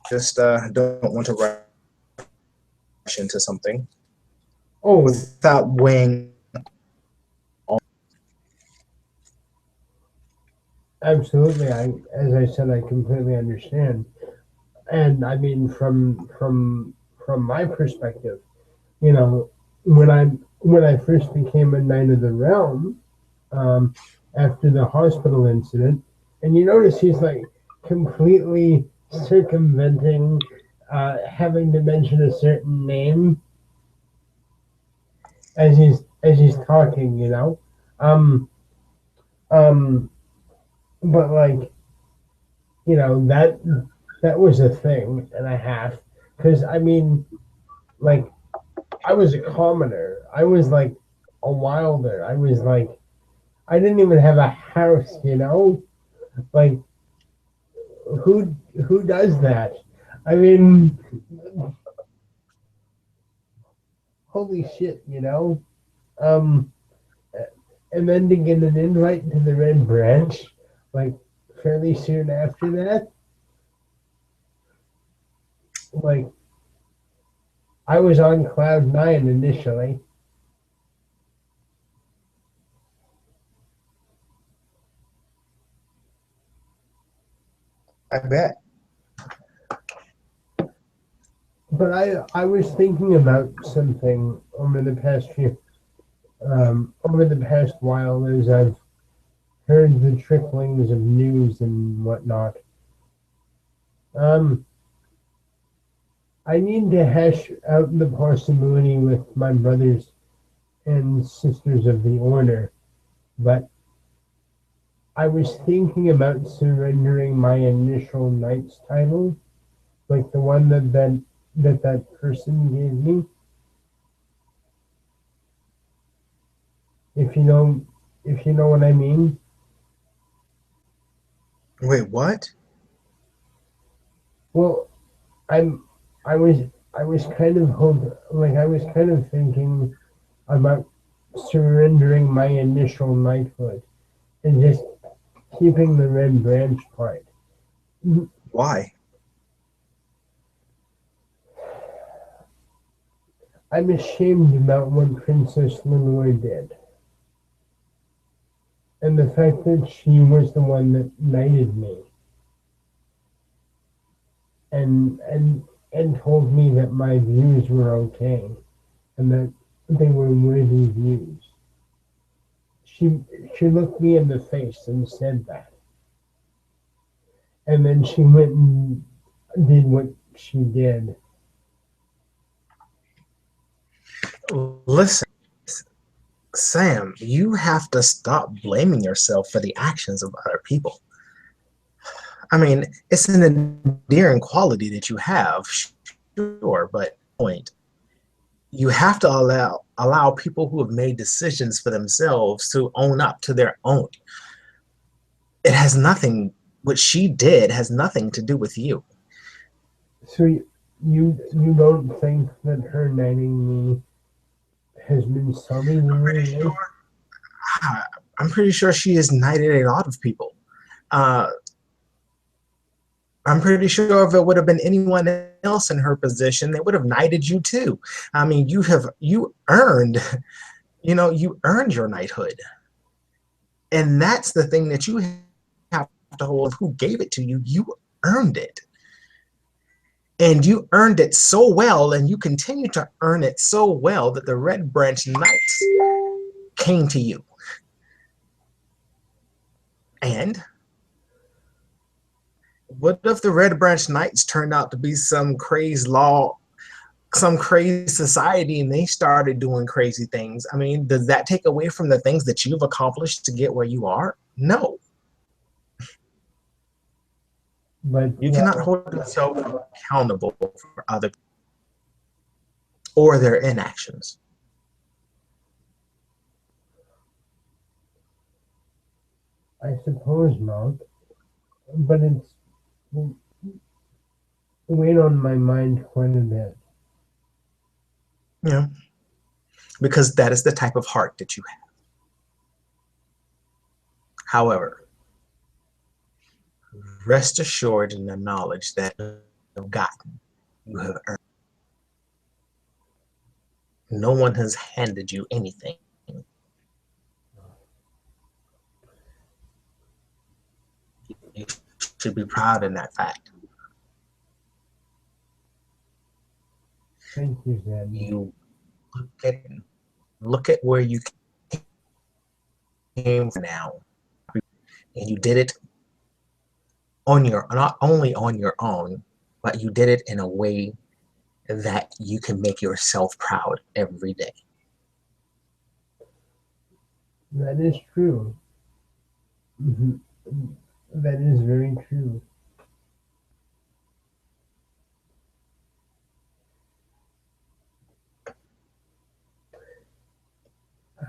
just don't want to rush into something oh, without weighing. absolutely. As I said, I completely understand. And I mean, from my perspective, you know, when I first became a Knight of the Realm, um, after the hospital incident, and you notice he's like completely circumventing having to mention a certain name as he's talking, um, um, but like that was a thing and a half because I mean like I was a commoner. I was like a wilder. I was like I didn't even have a house, Like who does that? I mean, holy shit. Um, and then to get an invite to the Red Branch, like fairly soon after that, like I was on cloud nine initially. I bet. But I was thinking about something over the past while as I've heard the tricklings of news and whatnot. Um, I need to hash out the possibility with my brothers and sisters of the order, but I was thinking about surrendering my initial knight's title, like the one that person gave me. If you know, if you know what I mean. Wait, what? Well, I'm, I was, I was kind of thinking about surrendering my initial knighthood and just keeping the red branch part. Why? I'm ashamed about what Princess Lenore did, and the fact that she was the one that knighted me, and and and told me that my views were okay, and that they were worthy views. She she looked me in the face and said that, and then she went and did what she did. Listen, Sam, you have to stop blaming yourself for the actions of other people. I mean, it's an endearing quality that you have, sure, but point. You have to allow people who have made decisions for themselves to own up to their own. It has nothing. What she did has nothing to do with you. So you don't think that her knighting me has been solely the I'm pretty right way? sure. I'm pretty sure she has knighted a lot of people. Uh, I'm pretty sure if it would have been anyone else in her position, they would have knighted you too. I mean, you earned, you earned your knighthood, and that's the thing that you have to hold. Who gave it to you? You earned it, and you earned it so well, and you continue to earn it so well that the Red Branch Knights came to you. And what if the Red Branch Knights turned out to be some crazy society and they started doing crazy things? I mean, does that take away from the things that you've accomplished to get where you are? No. But You cannot hold yourself accountable for other or their inactions. I suppose not. But weighed on my mind quite a bit. Yeah, because that is the type of heart that you have. However, rest assured in the knowledge that you have gotten, you have earned. No one has handed you anything. You should be proud in that fact. Thank you, Zander. You look at where you came from now, and you did it on your not only on your own, but you did it in a way that you can make yourself proud every day. That is true. Mhm. That is very true.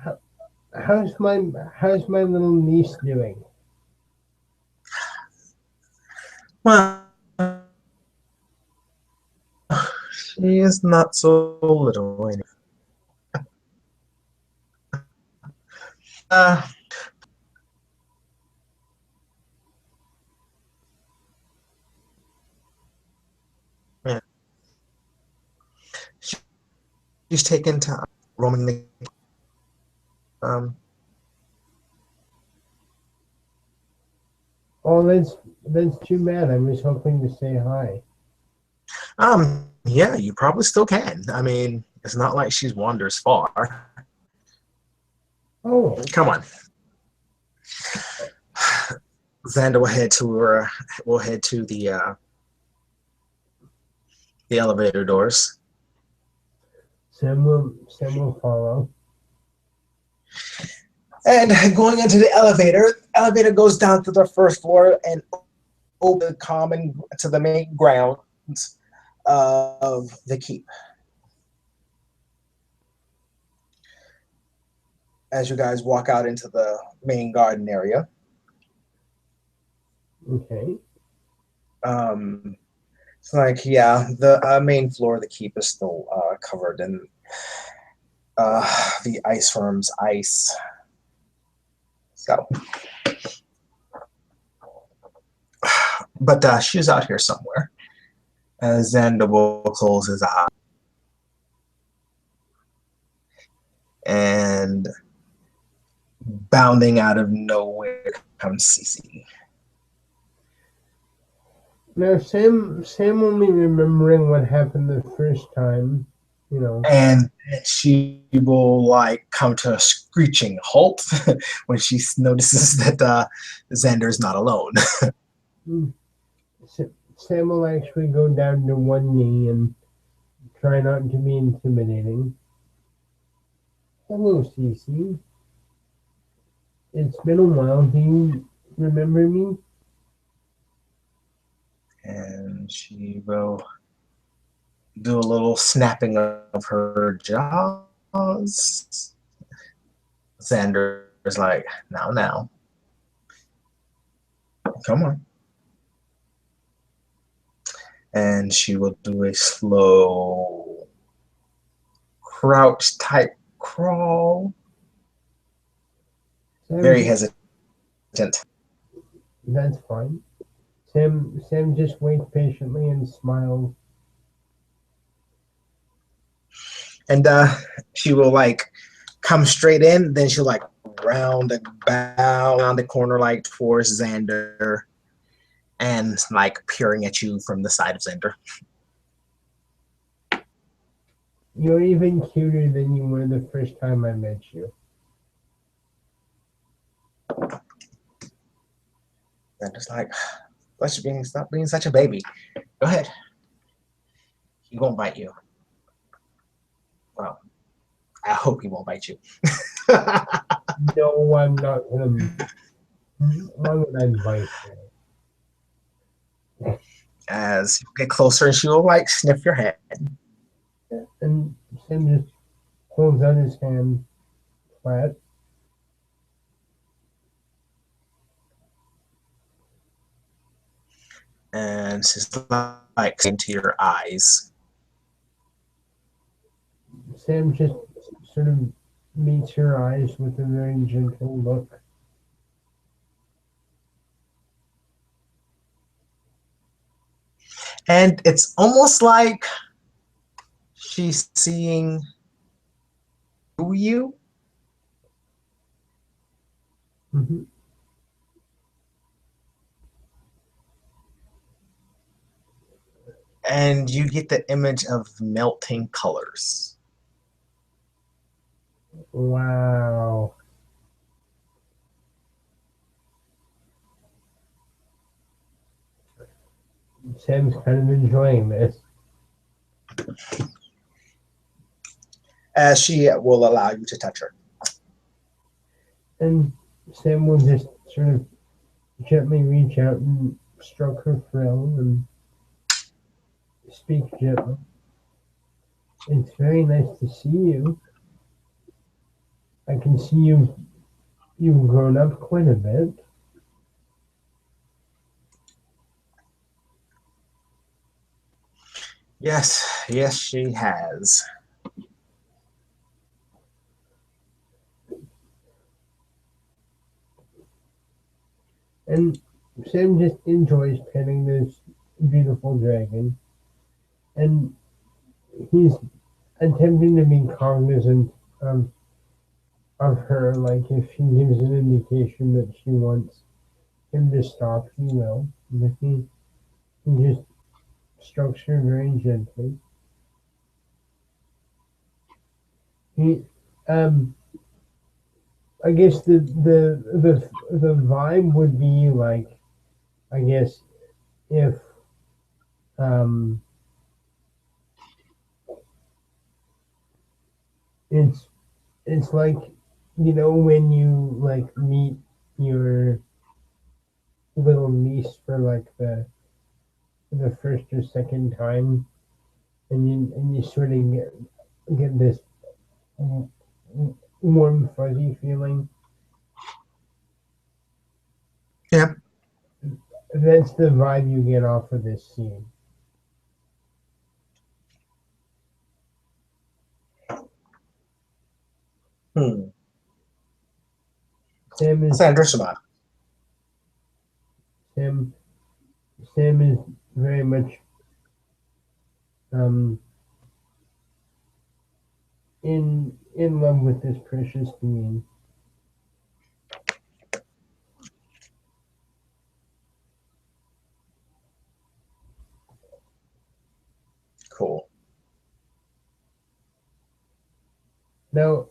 How, how's my little niece doing? Well, she is not so little anymore. Uh, yeah. She's taken to roaming the um Oh, that's too bad. I was hoping to say hi. yeah, you probably still can. I mean, it's not like she wanders far. Oh, Come on. Xander will head to the elevator doors. Sam will follow. And going into the elevator goes down to the first floor and open the common to the main grounds of the keep. As you guys walk out into the main garden area, Okay. um, it's like, yeah, the main floor of the keep is still covered in the ice firm's ice. So, but she's out here somewhere. Xander will close his eye, and bounding out of nowhere comes Cece. Now, Sam only remembering what happened the first time, you know. And she will like come to a screeching halt when she notices that Xander's not alone. Mm, Sam will actually go down to one knee and try not to be intimidating. Hello, Cece. It's been a while. Do you remember me? And she will do a little snapping of her jaws. Xander is like, now, come on. And she will do a slow crouch type crawl, Sam very just hesitant. That's fine. Sam just waits patiently and smiles. And she will like come straight in, then she'll like round the bow around the corner like towards Xander and like peering at you from the side of Xander. You're even cuter than you were the first time I met you. Xander's like, stop being such a baby. Go ahead. He won't bite you. Well, I hope he won't bite you. No, I'm not gonna. Why would I bite As you get closer, and she will like sniff your head. you? And Sam just holds out his hand flat. and she's like into your eyes. Sam just sort of meets her eyes with a very gentle look. And it's almost like she's seeing you. Mm-hmm. And you get the image of melting colors. Wow. Sam's kind of enjoying this. As she will allow you to touch her. And Sam will just sort of gently reach out and stroke her frill and speak gently. It's very nice to see you. I can see you've grown up quite a bit. Yes, yes, she has. And Sam just enjoys petting this beautiful dragon. And he's attempting to be cognizant of her, like if she gives an indication that she wants him to stop, he will. But he just strokes her very gently. He, um, I guess the vibe would be like, I guess if um, it's it's like when you like meet your little niece for like the first or second time, and you sort of get this warm fuzzy feeling. Yeah. That's the vibe you get off of this scene. Hmm. Sam is Zander smile. Sam Sam is very much um, in love with this precious being. Cool. Now,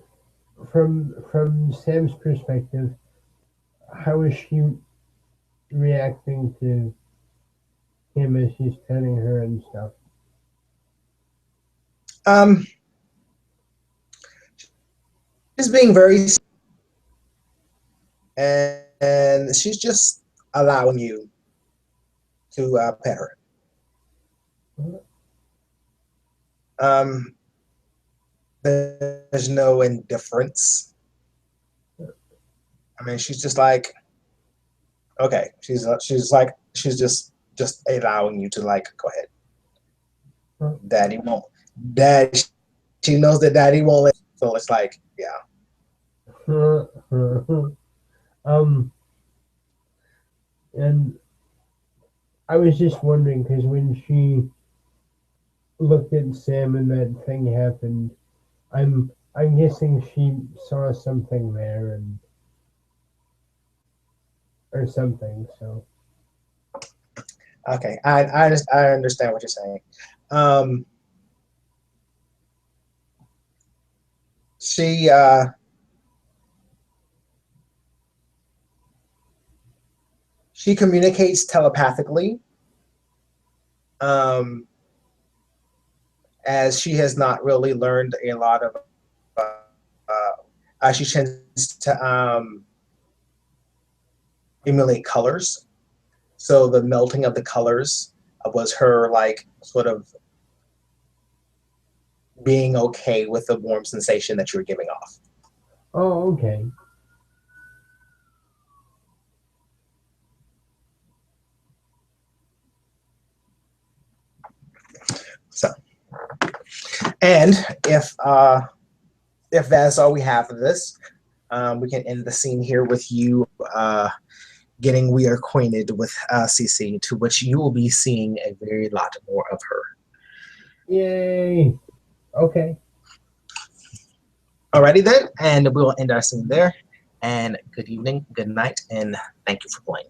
from Sam's perspective, how is she reacting to him as he's petting her and stuff? Um, she's being very, and she's just allowing you to pet her. Um, there's no indifference. I mean, she's just like, okay. She's like, she's just allowing you to like go ahead. Daddy won't. Dad, she knows that Daddy won't let. So it's like, yeah. um, and I was just wondering because when she looked at Sam and that thing happened, I'm guessing she saw something there and or something. So Okay, I understand what you're saying. Um, she she communicates telepathically, um, as she has not really learned a lot of. She tends to emulate colors, so the melting of the colors was her like sort of being okay with the warm sensation that you were giving off. oh okay. So, and if that's all we have for this, we can end the scene here with you getting we are acquainted with CC, to which you will be seeing a very lot more of her. Yay! Okay. Alrighty then, and we will end our scene there. And good evening, good night, and thank you for playing.